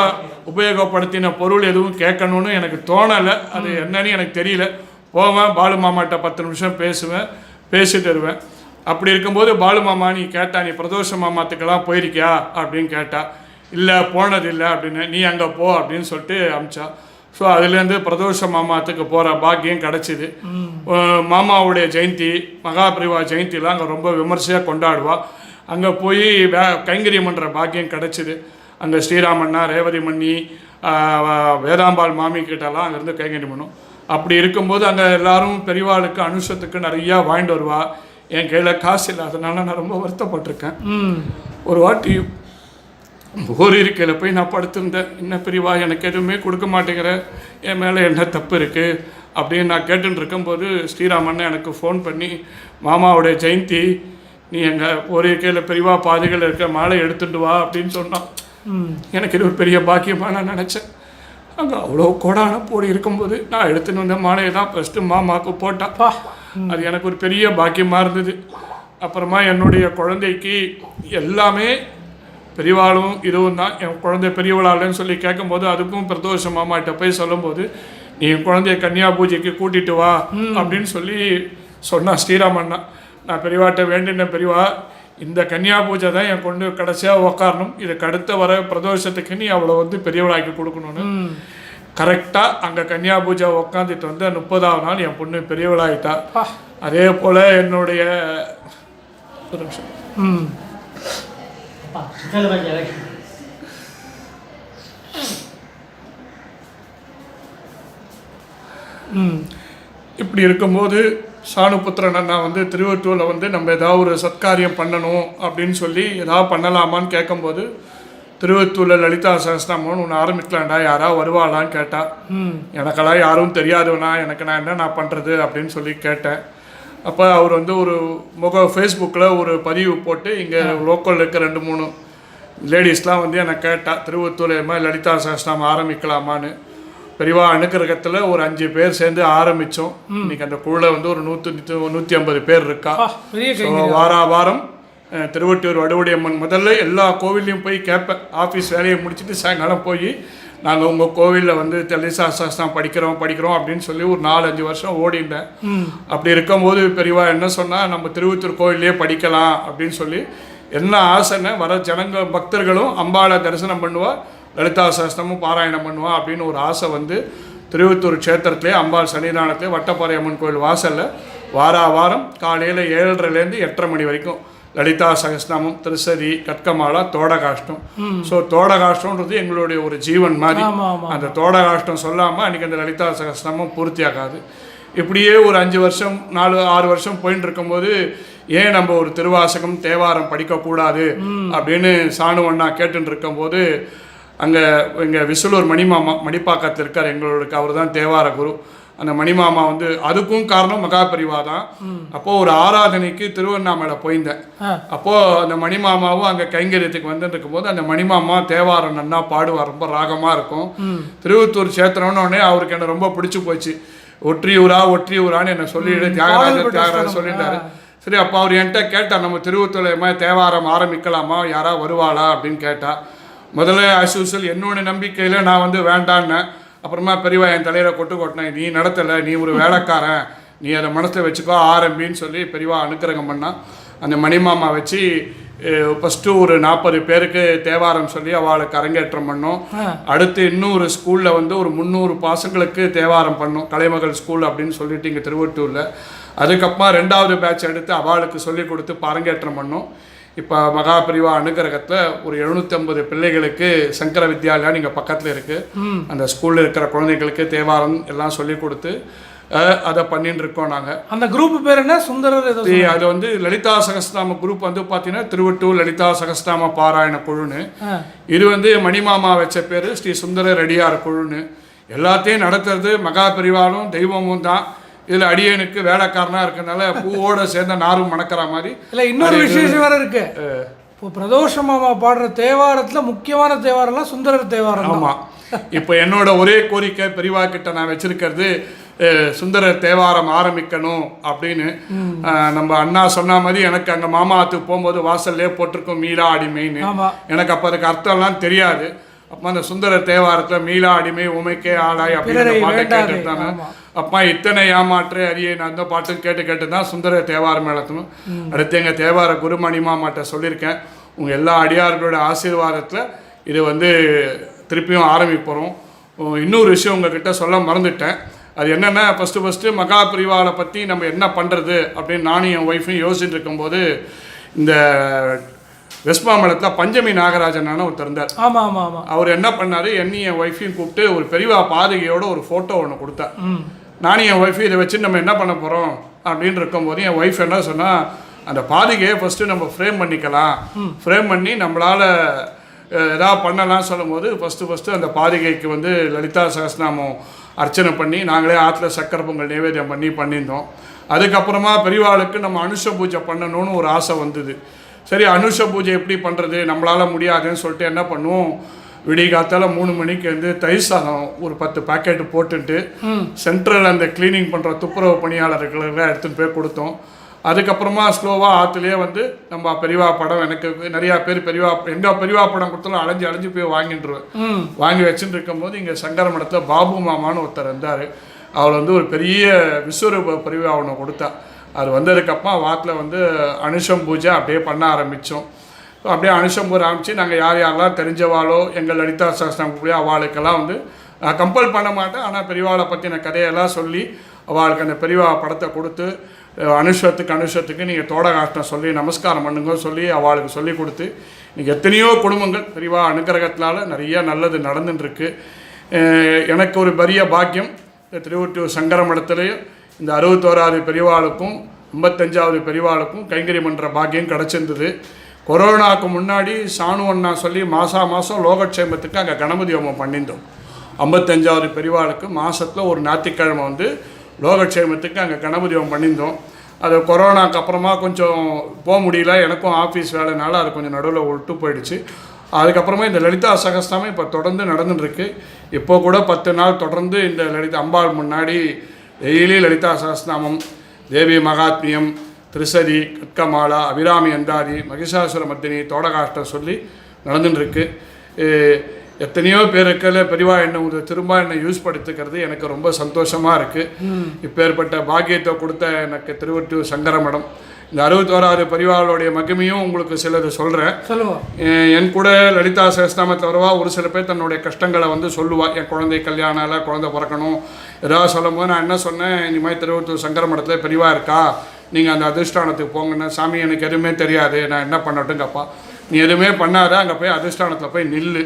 [SPEAKER 3] உபயோகப்படுத்தின பொருள் எதுவும் கேட்கணும்னு எனக்கு தோணலை. அது என்னன்னு எனக்கு தெரியல. போவேன், பாலு மாமாட்ட 10 நிமிஷம் பேசுவேன், பேசிட்டு வருவேன். அப்படி இருக்கும்போது பாலு மாமா நீ கேட்டா, நீ பிரதோஷ மாமாத்துக்கெல்லாம் போயிருக்கியா அப்படின்னு கேட்டா, இல்லை போனதில்லை அப்படின்னு. நீ அங்கே போ அப்படின்னு சொல்லிட்டு அமிச்சா. ஸோ அதுலேருந்து பிரதோஷ மாமாத்துக்கு போகிற பாக்கியம் கிடச்சிது. மாமாவுடைய ஜெயந்தி, மகாபிரிவா ஜெயந்திலாம் அங்கே ரொம்ப விமர்சையாக கொண்டாடுவா. அங்கே போய் கைங்கரியம் பண்ணுற பாக்கியம் கிடச்சிது. அங்கே ஸ்ரீராமண்ணா, ரேவதி மண்ணி, வேதாம்பாள் மாமி கிட்டலாம் அங்கேருந்து கைங்கரியம் பண்ணும். அப்படி இருக்கும்போது அங்கே எல்லாரும் பெரியவாளுக்கு அனுஷத்துக்கு நிறையா வாங்கிட்டு வருவா. என் கையில் காசு இல்லை, அதனால நான் ரொம்ப வருத்தப்பட்டிருக்கேன். ஒரு வாட்டி ஒரு இருக்கையில் போய் நான் படுத்திருந்தேன். என்ன பெரியவா எனக்கு எதுவுமே கொடுக்க மாட்டேங்கிற, என் மேலே என்ன தப்பு இருக்குது அப்படின்னு நான் கேட்டுன்னு இருக்கும்போது ஸ்ரீராமண்ணன் எனக்கு ஃபோன் பண்ணி, மாமாவுடைய ஜெயந்தி, நீ எங்கள் ஒரு இருக்கையில் பெரியவா பாதைகள் இருக்க மாலை எடுத்துட்டு வா அப்படின்னு சொன்னான். எனக்கு இது ஒரு பெரிய பாக்கியமாக நான் நினச்சேன். அங்கே அவ்வளோ கோடான போடி இருக்கும்போது நான் எடுத்துன்னு வந்த மாலையை தான் ஃபஸ்ட்டு மாமாவுக்கு போட்டாப்பா. அது எனக்கு ஒரு பெரிய பாக்கியமாக இருந்தது. அப்புறமா என்னுடைய குழந்தைக்கு எல்லாமே பெரியவாளும் இதுவும் தான். என் குழந்தை பெரியவளாலன்னு சொல்லி கேட்கும்போது அதுக்கும் பிரதோஷ மாமாட்ட போய் சொல்லும்போது, நீ என் குழந்தைய கன்னியா பூஜைக்கு கூட்டிகிட்டு வா அப்படின்னு சொல்லி சொன்னான் ஸ்ரீராமண்ணா. நான் பெரியவாட்ட வேண்டின, பெரியவா இந்த கன்னியா பூஜை தான் என் கொண்டு கடைசியாக உக்காரணும், இதுக்கு அடுத்த வர பிரதோஷத்துக்கு நீ அவளை வந்து பெரியவளாக்கி கொடுக்கணும்னு. கரெக்டாக அங்கே கன்னியா பூஜை உக்காந்துட்டு வந்து 30ஆவது நாள் என் பொண்ணு பெரியவளாயிட்டா. அதே போல் என்னுடைய ஒரு நிமிஷம் இப்படி இருக்கும்போது சாணுபுத்திரன் அண்ணா வந்து திருவொற்றூரில் வந்து நம்ம ஏதாவது ஒரு சத்காரியம் பண்ணணும் அப்படின்னு சொல்லி ஏதாவது பண்ணலாமான்னு கேட்கும்போது, திருவொற்றூரில் லலிதா சகஸ்ரநாமம்னு ஒன்று ஆரம்பிக்கலாம்டா, யாராவது வருவாளான்னு கேட்டா. எனக்கெல்லாம் யாரும் தெரியாதுண்ணா, எனக்கு நான் என்ன பண்ணுறது அப்படின்னு சொல்லி கேட்டேன். அப்போ அவர் வந்து ஒரு ஃபேஸ்புக்கில் ஒரு பதிவு போட்டு இங்கே லோக்கலில் இருக்க 2-3 லேடிஸ்லாம் வந்து என்னை கேட்டா, திருவொற்றூரில் மாதிரி லலிதா சகஸ்ரநாமம் ஆரம்பிக்கலாமான்னு. பெரியவா அனுக்கிரகத்தில் ஒரு 5 பேர் சேர்ந்து ஆரம்பித்தோம். இன்னைக்கு அந்த குழுவில் வந்து ஒரு 150 பேர் இருக்கா. வாரம் திருவொற்றியூர் வடுவடியம்மன் முதல்ல எல்லா கோவில்லையும் போய் கேட்பேன். ஆஃபீஸ் வேலையை முடிச்சுட்டு சாயங்காலம் போய், நாங்கள் உங்கள் கோவிலில் வந்து லலிதா சகஸ்ரநாமம் படிக்கிறோம் அப்படின்னு சொல்லி ஒரு 4-5 வருஷம் ஓடிட்டேன். அப்படி இருக்கும்போது பெரியவா என்ன சொன்னால், நம்ம திருவொற்றியூர் கோவிலே படிக்கலாம் அப்படின்னு சொல்லி என்ன ஆசைன்னு, வர ஜனங்க பக்தர்களும் அம்பாளை தரிசனம் பண்ணுவா, லலிதா சகஸ்ரநாமம் பாராயணம் பண்ணுவா அப்படின்னு ஒரு ஆசை வந்து திருவொற்றியூர் க்ஷேத்திரத்திலே அம்பாள் சன்னிதானத்திலே வட்டப்பாறை அம்மன் கோவில் வாசலில் வாரம் காலையில் 7:30லேருந்து 8:30 மணி வரைக்கும் லலிதா சகஸ்ரநாமம், திருசதி, கட்கமாலா, தோடகாஷ்டம். ஸோ தோடகாஷ்டம்ன்றது எங்களுடைய ஒரு ஜீவன் மாதிரி. அந்த தோடகாஷ்டம் சொல்லாமல் அன்றைக்கி அந்த லலிதா சகஸ்ரநாமம் பூர்த்தியாகாது. இப்படியே ஒரு 5 வருஷம் 4-6 வருஷம் போயின்னு இருக்கும்போது, ஏன் நம்ம ஒரு திருவாசகம் தேவாரம் படிக்கக்கூடாது அப்படின்னு சாணுவண்ணா கேட்டுன்னு இருக்கும்போது, அங்கே எங்கள் விசுலூர் மணிமாமா மணிப்பாக்கத்தில் இருக்கார் எங்களுக்கு, அவர் தான் தேவார குரு. அந்த மணிமாமா வந்து அதுக்கும் காரணம் மகாபரிவா தான். அப்போது ஒரு ஆராதனைக்கு திருவண்ணாமலை போயிருந்தேன். அப்போது அந்த மணிமாமாவும் அங்கே கைங்கரியத்துக்கு வந்துட்டு இருக்கும்போது, அந்த மணிமாமா தேவாரம் நன்னா பாடுவார், ரொம்ப ராகமாக இருக்கும். திருவொற்றூர் சேத்திரம்னு அவருக்கு என்ன ரொம்ப பிடிச்சி போச்சு. ஒற்றியூரான்னு என்னை சொல்லிட்டு தியாகராஜர் சொல்லிட்டாரு. சரி, அப்போ அவர் என்கிட்ட கேட்டார், நம்ம திருவொற்றூரில் தேவாரம் ஆரம்பிக்கலாமா, யாராவது வருவாளா அப்படின்னு கேட்டால், முதல்ல அசூசல் என்னோட நம்பிக்கையில் நான் வந்து வேண்டான்னேன். அப்புறமா பெரியவா என் தலையில் கொட்டினேன், நீ நடத்தலை, நீ ஒரு வேலைக்காரன், நீ அதை மனசில் வச்சுக்கோ ஆரம்பின்னு சொல்லி பெரியவா அனுக்கிரகம் பண்ணால், அந்த மணிமாமா வச்சு ஃபஸ்ட்டு ஒரு 40 பேருக்கு தேவாரம் சொல்லி அவளுக்கு அரங்கேற்றம் பண்ணோம். அடுத்து இன்னொரு ஸ்கூலில் வந்து ஒரு 300 பசங்களுக்கு தேவாரம் பண்ணோம், கலைமகள் ஸ்கூல் அப்படின்னு சொல்லிட்டு இங்கே திருவொற்றூரில். அதுக்கப்புறமா 2வது பேட்ச் எடுத்து அவளுக்கு சொல்லி கொடுத்து அரங்கேற்றம் பண்ணோம். இப்போ மகா பிரிவா அனுகிரகத்தில் ஒரு 750 பிள்ளைகளுக்கு சங்கர வித்யாலயா இங்கே பக்கத்தில் இருக்குது. அந்த ஸ்கூலில் இருக்கிற குழந்தைகளுக்கு தேவாரம் எல்லாம் சொல்லி கொடுத்து அதை பண்ணிட்டு இருக்கோம் நாங்கள்.
[SPEAKER 1] அந்த குரூப் பேர் என்ன? சுந்தரர் ஏதோ
[SPEAKER 3] அது வந்து லலிதா சகஸ்நாம குரூப் வந்து பார்த்தீங்கன்னா திருவட்டூர் லலிதா சகஸ்நாம பாராயண குழுன்னு. இது வந்து மணிமாமா வச்ச பேர் ஸ்ரீ சுந்தர ரெடியார் குழுன்னு. எல்லாத்தையும் நடத்துறது மகா பிரிவாலும் தெய்வமும் தான். இதில் அடியனுக்கு வேலைக்காரனாக இருக்கிறதுனால பூவோட சேர்ந்த நாரும் மணக்கிற மாதிரி.
[SPEAKER 1] இல்லை, இன்னொரு விசேஷம் வேறு இருக்கு. இப்போ பிரதோஷ மாமா பாடுற தேவாரத்தில் முக்கியமான தேவாரம்லாம் சுந்தரர் தேவாரம்.
[SPEAKER 3] ஆமாம். இப்போ என்னோட ஒரே கோரிக்கை பெரியவா கிட்ட நான் வச்சிருக்கிறது சுந்தரர் தேவாரம் ஆரம்பிக்கணும் அப்படின்னு. நம்ம அண்ணா சொன்ன மாதிரி எனக்கு அங்கே மாமாத்துக்கு போகும்போது வாசல்லே போட்டிருக்கோம் மீளா அடிமைன்னு. எனக்கு அப்போ அதுக்கு அர்த்தம்லாம் தெரியாது. அப்போ அந்த சுந்தரர் தேவாரத்தில் மீளா அடிமை உமைக்கே ஆளாய் அப்படின்னு பாட்டை கேட்டுட்டாங்க. அப்பா இத்தனை ஏமாற்று அரிய நான் அந்த பாட்டு கேட்டு தான் சுந்தர தேவாரம் நடத்தணும். அடுத்து எங்கள் தேவார குருமணிமா மாட்ட சொல்லியிருக்கேன். உங்கள் எல்லா அடியார்களோட ஆசீர்வாதத்தில் இது வந்து திருப்பியும் ஆரம்பிப்போம். இன்னொரு விஷயம் உங்ககிட்ட சொல்ல மறந்துட்டேன். அது என்னென்னா, ஃபஸ்ட்டு மகா பிரிவாவை பற்றி நம்ம என்ன பண்ணுறது அப்படின்னு நானும் என் ஒய்ஃபையும் யோசிச்சுட்டு இருக்கும்போது இந்த வெஸ்மாமலத்தில் பஞ்சமி நாகராஜனான ஒருத்தர் இருந்தார்.
[SPEAKER 1] ஆமாம் ஆமாம் ஆமாம்.
[SPEAKER 3] அவர் என்ன பண்ணார், என்னையும் என் ஒய்ஃபையும் கூப்பிட்டு ஒரு பெரியவா பாதுகையோட ஒரு ஃபோட்டோ ஒன்று கொடுத்தார். நானும் என் ஒய்ஃபை இதை வச்சு நம்ம என்ன பண்ண போகிறோம் அப்படின்னு இருக்கும்போது என் ஒய்ஃப் என்ன சொன்னால், அந்த பாதுகையை ஃபஸ்ட்டு நம்ம ஃப்ரேம் பண்ணிக்கலாம், ஃப்ரேம் பண்ணி நம்மளால் எதாவது பண்ணலாம்னு சொல்லும்போது ஃபஸ்ட்டு அந்த பாதுகைக்கு வந்து லலிதா சகஸ்நாமம் அர்ச்சனை பண்ணி நாங்களே ஆற்றுல சக்கரை பொங்கல் நைவேத்தியம் பண்ணியிருந்தோம். அதுக்கப்புறமா பெரியவாளுக்கு நம்ம அனுஷ பூஜை பண்ணணும்னு ஒரு ஆசை வந்தது. சரி, அனுஷ பூஜை எப்படி பண்ணுறது, நம்மளால் முடியாதுன்னு சொல்லிட்டு என்ன பண்ணுவோம், விடிய காத்தால 3 மணிக்கு வந்து தயிர் சாதம் ஒரு 10 பேக்கெட்டு போட்டுட்டு சென்ட்ரல் அந்த கிளீனிங் பண்ணுற துப்புரவு பணியாளர்களுக்கெல்லாம் எடுத்துகிட்டு போய் கொடுத்தோம். அதுக்கப்புறமா ஸ்லோவாக ஆற்றுலேயே வந்து நம்ம பெரியவா படம், எனக்கு நிறையா பேர் பெரியவா எங்கள் பெரியவா படம் கொடுத்தாலும் அலைஞ்சு போய் வாங்கிட்டுருவேன். வாங்கி வச்சுட்டு இருக்கும்போது இங்கே சங்கர மடத்தில் பாபு மாமான்னு ஒருத்தர் இருந்தார். அவர் வந்து ஒரு பெரிய விஸ்வரூப பெரியவா ஒன்று கொடுத்தா. அது வந்ததுக்கப்புறம் வாட்டில் வந்து அனுஷம் பூஜை அப்படியே பண்ண ஆரம்பித்தோம். அப்படியே அனுஷம் பூஜை ஆரம்பித்து நாங்கள் யாரெல்லாம் தெரிஞ்சவாளோ எங்கள் லலிதா சகஸ்நாமம் போய் அவளுக்கெல்லாம் வந்து கம்பல் பண்ண மாட்டேன். ஆனால் பெரியவாளை பற்றின கதையெல்லாம் சொல்லி அவளுக்கு அந்த பெரியவா படத்தை கொடுத்து அனுஷத்துக்கு நீங்கள் தோடகாஷ்டம் சொல்லி நமஸ்காரம் பண்ணுங்க சொல்லி அவளுக்கு சொல்லி கொடுத்து இன்றைக்கி எத்தனையோ குடும்பங்கள் பெரியவா அனுகிரகத்தினால நிறைய நல்லது நடந்துட்டுருக்கு. எனக்கு ஒரு பெரிய பாக்கியம், இந்த திருவொற்றியூர் சங்கர மடத்துலேயும் இந்த 61வது பெரியவாளுக்கும் 55வது பெரியவாளுக்கும் கைங்கரியம் பண்ணுற பாக்கியம் கிடச்சிருந்தது. கொரோனாவுக்கு முன்னாடி சாணு அண்ணா சொல்லி மாதம் லோகக்ஷேமத்துக்கு அங்கே கணபதி ஹோமம் பண்ணியிருந்தோம். 55வது பெரியவாளுக்கு மாதத்தில் ஒரு ஞாயிற்றுக்கிழமை வந்து லோகக்ஷேமத்துக்கு அங்கே கணபதி ஹோமம் பண்ணியிருந்தோம். அது கொரோனாக்கு அப்புறமா கொஞ்சம் போக முடியல, எனக்கும் ஆஃபீஸ் வேலைனால அது கொஞ்சம் நடுவில் விட்டு போயிடுச்சு. அதுக்கப்புறமா இந்த லலிதா சகஸ்நாமம் இப்போ தொடர்ந்து நடந்துட்டுருக்கு. இப்போ கூட 10 நாள் தொடர்ந்து இந்த லலிதா அம்பாள் முன்னாடி டெய்லி லலிதா சகஸ்நாமம், தேவி மகாத்மியம், திரிசதி, கட்கமாலா, அபிராமி அந்தாதி, மகிஷாசுர மர்தினி, தோடகாஷ்டம் சொல்லி நடந்துட்டுருக்கு. எத்தனையோ பேருக்கு பெரியவா என்ன திரும்ப என்னை யூஸ் படுத்துக்கிறது எனக்கு ரொம்ப சந்தோஷமாக இருக்குது. இப்போ ஏற்பட்ட பாக்கியத்தை கொடுத்த எனக்கு திருவொற்றியூர் சங்கர மடம், இந்த 61வது பெரியவாளுடைய மகிமையும் உங்களுக்கு சிலது சொல்கிறேன். என் கூட லலிதா சகஸ்நாமத்தில் வரவா ஒரு சில பேர் தன்னுடைய கஷ்டங்களை வந்து சொல்லுவாள். என் குழந்தை கல்யாணம் இல்லை, குழந்தை பிறக்கணும் ஏதாவது சொல்லும்போது நான் என்ன சொன்னேன், இந்த மாதிரி திருவொற்றியூர் சங்கர மடத்தில் பெரியவா இருக்கா, நீங்கள் அந்த அதிர்ஷ்டானத்துக்கு போங்கன்னு. சாமி எனக்கு எதுவுமே தெரியாது, நான் என்ன பண்ணட்டுங்கப்பா, நீ எதுவுமே பண்ணாத, அங்கே போய் அதிர்ஷ்டானத்தில் போய் நில்லு,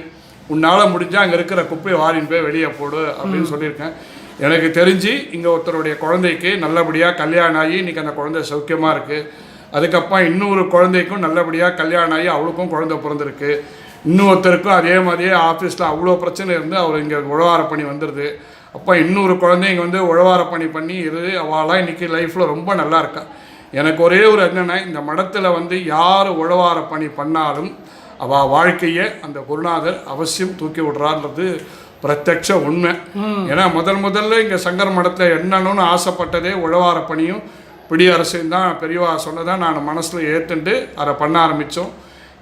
[SPEAKER 3] உன்னால் முடிஞ்சால் அங்கே இருக்கிற குப்பையை வாரின்னு போய் வெளியே போடு அப்படின்னு சொல்லியிருக்கேன். எனக்கு தெரிஞ்சு இங்கே ஒருத்தருடைய குழந்தைக்கு நல்லபடியாக கல்யாணம் ஆகி இன்றைக்கி அந்த குழந்தை சௌக்கியமாக இருக்குது. அதுக்கப்புறம் இன்னொரு குழந்தைக்கும் நல்லபடியாக கல்யாணம் ஆகி அவளுக்கும் குழந்தை பிறந்திருக்கு. இன்னொருத்தருக்கும் அதே மாதிரியே ஆஃபீஸில் அவ்வளோ பிரச்சனை இருந்து அவர் இங்கே உழவார பணி வந்துடுது. அப்போ இன்னொரு குழந்தை இங்கே வந்து உழவார பணி பண்ணி அவளாம் இன்றைக்கி லைஃப்பில் ரொம்ப நல்லா இருக்கா. எனக்கு ஒரே ஒரு என்னென்னா, இந்த மடத்தில் வந்து யார் உழவார பணி பண்ணாலும் அவள் வாழ்க்கையை அந்த குருநாதர் அவசியம் தூக்கி விடுறான்றது பிரத்யட்ச உண்மை. ஏன்னா முதல்ல இங்கே சங்கர மடத்தில் என்னன்னு ஆசைப்பட்டதே உழவார பணியும் பிடி அரசையும் தான் பெரியவா சொன்னதான் நான் மனசில் ஏற்றுண்டு அதை பண்ண ஆரம்பித்தோம்.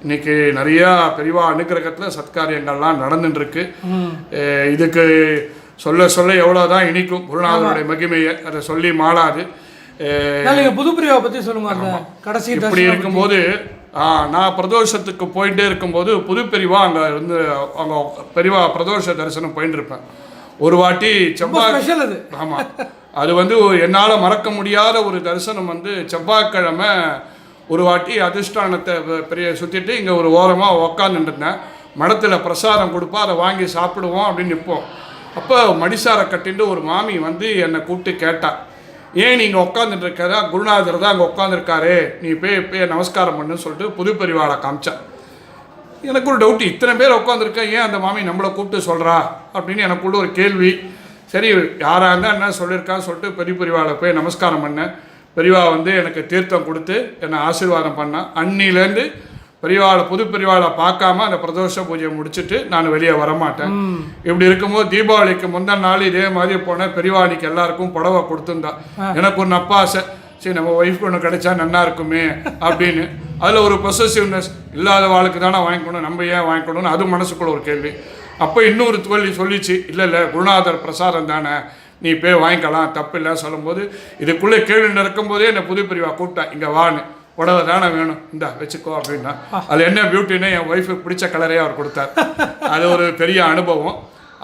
[SPEAKER 3] இன்றைக்கி நிறையா பெரியவா அனுகிரகத்தில் சத்காரியங்கள்லாம் நடந்துட்டுருக்கு. இதுக்கு சொல்ல எவ்வளோதான் இனிக்கும் குருநாதருடைய மகிமையை, அதை சொல்லி மாளாது.
[SPEAKER 1] புது பிரிவாவை பற்றி சொல்லுங்க. கடைசி
[SPEAKER 3] இப்படி இருக்கும்போது நான் பிரதோஷத்துக்கு போயிட்டே இருக்கும்போது புது பெரியவா அங்கே இருந்து அவங்க பெரியவா பிரதோஷ தரிசனம் போயிட்டு இருப்பேன். ஒரு வாட்டி செவ்வாய், ஆமாம், அது வந்து என்னால் மறக்க முடியாத ஒரு தரிசனம் வந்து செவ்வாய்க்கிழமை ஒரு வாட்டி அதிஷ்டானத்தை பெரிய சுற்றிட்டு இங்கே ஒரு ஓரமாக உக்காந்துருந்தேன். மடத்தில் பிரசாதம் கொடுப்பா, அதை வாங்கி சாப்பிடுவோம் அப்படின்னு நிற்போம். அப்போ மடிசாரை கட்டிட்டு ஒரு மாமி வந்து என்னை கூப்பிட்டு கேட்டா, ஏன் நீங்கள் உட்காந்துட்டு இருக்காரா, குருநாதர் தான் அங்கே உட்காந்துருக்காரு, நீ போய் நமஸ்காரம் பண்ணுன்னு சொல்லிட்டு புது பெரியவாளை காமிச்சேன். எனக்கு ஒரு டவுட்டு, இத்தனை பேர் உட்காந்துருக்கேன், ஏன் அந்த மாமி நம்மளை கூப்பிட்டு சொல்கிறா அப்படின்னு எனக்குள்ள ஒரு கேள்வி. சரி யாராக இருந்தால் என்ன சொல்லியிருக்கான்னு சொல்லிட்டு பெரிய பெரியவாளை போய் நமஸ்காரம் பண்ணேன். பெரியவா வந்து எனக்கு தீர்த்தம் கொடுத்து என்னை ஆசீர்வாதம் பண்ணான். அன்னிலேருந்து பெரியவாளை புது பெரியவாளை பார்க்காம அந்த பிரதோஷ பூஜையை முடிச்சுட்டு நான் வெளியே வரமாட்டேன். இப்படி இருக்கும்போது தீபாவளிக்கு முந்தின நாள் இதே மாதிரி போனேன். பெரியவாளிக்கு எல்லாருக்கும் புடவை கொடுத்துருந்தா. எனக்கு ஒரு நப்பாசை, சரி நம்ம ஒய்ஃப்க்கு ஒன்று கிடைச்சா நல்லா இருக்குமே அப்படின்னு. அதில் ஒரு பொசசிவ்னஸ், இல்லாத வாழ்க்கை தானே வாங்கிக்கணும், நம்ம ஏன் வாங்கிக்கணும்னு அது மனசுக்குள்ள ஒரு கேள்வி. அப்போ இன்னொரு தோல்வி சொல்லிச்சு, இல்லை குருநாதர் பிரசாதம் தானே, நீ போய் வாங்கிக்கலாம், தப்பு இல்லைன்னு சொல்லும்போது இதுக்குள்ளே கேள்வி நடக்கும்போதே என்னை புது பிரிவா கூப்பிட்டா, இங்கே வான்னு, புடவை தானே வேணும், இந்தா வச்சுக்கோ அப்படின்னா. அது என்ன பியூட்டின்னு என் ஒய்ஃபுக்கு பிடிச்ச கலரே அவர் கொடுத்தார். அது ஒரு பெரிய அனுபவம்.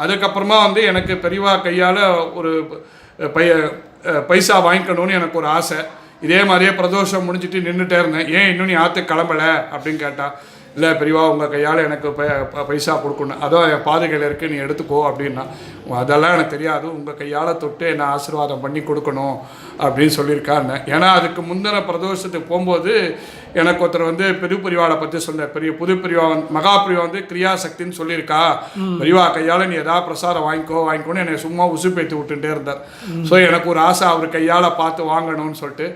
[SPEAKER 3] அதுக்கப்புறமா வந்து எனக்கு பெரியவா கையால் ஒரு பைசா வாங்கிக்கணும்னு எனக்கு ஒரு ஆசை. இதே மாதிரியே பிரதோஷம் முடிஞ்சிட்டு நின்றுட்டே இருந்தேன். ஏன் இன்னும் நீ ஆற்றுக்கு கிளம்பலை அப்படின்னு கேட்டால், இல்லை பெரியவா உங்கள் கையால் எனக்கு பைசா கொடுக்கணும், அதான் என் பாதுகையில் இருக்குது, நீ எடுத்துக்கோ அப்படின்னா. அதெல்லாம் எனக்கு தெரியாது, உங்கள் கையால் தொட்டு என்னை ஆசீர்வாதம் பண்ணி கொடுக்கணும் அப்படின்னு சொல்லியிருக்காருன்னு. ஏன்னா அதுக்கு முந்தின பிரதோஷத்துக்கு போகும்போது எனக்கு ஒருத்தர் வந்து பெரியவாளை பற்றி சொன்னார். புது பெரியவா மகா பெரியவா வந்து கிரியாசக்தின்னு சொல்லியிருக்கா, பெரியவா கையால் நீ எதாவது பிரசாதம் வாங்கிக்கோன்னு என்னை சும்மா உசுப்பேற்றி விட்டுட்டே இருந்தார். ஸோ எனக்கு ஒரு ஆசை அவர் கையால் பார்த்து வாங்கணும்னு சொல்லிட்டு,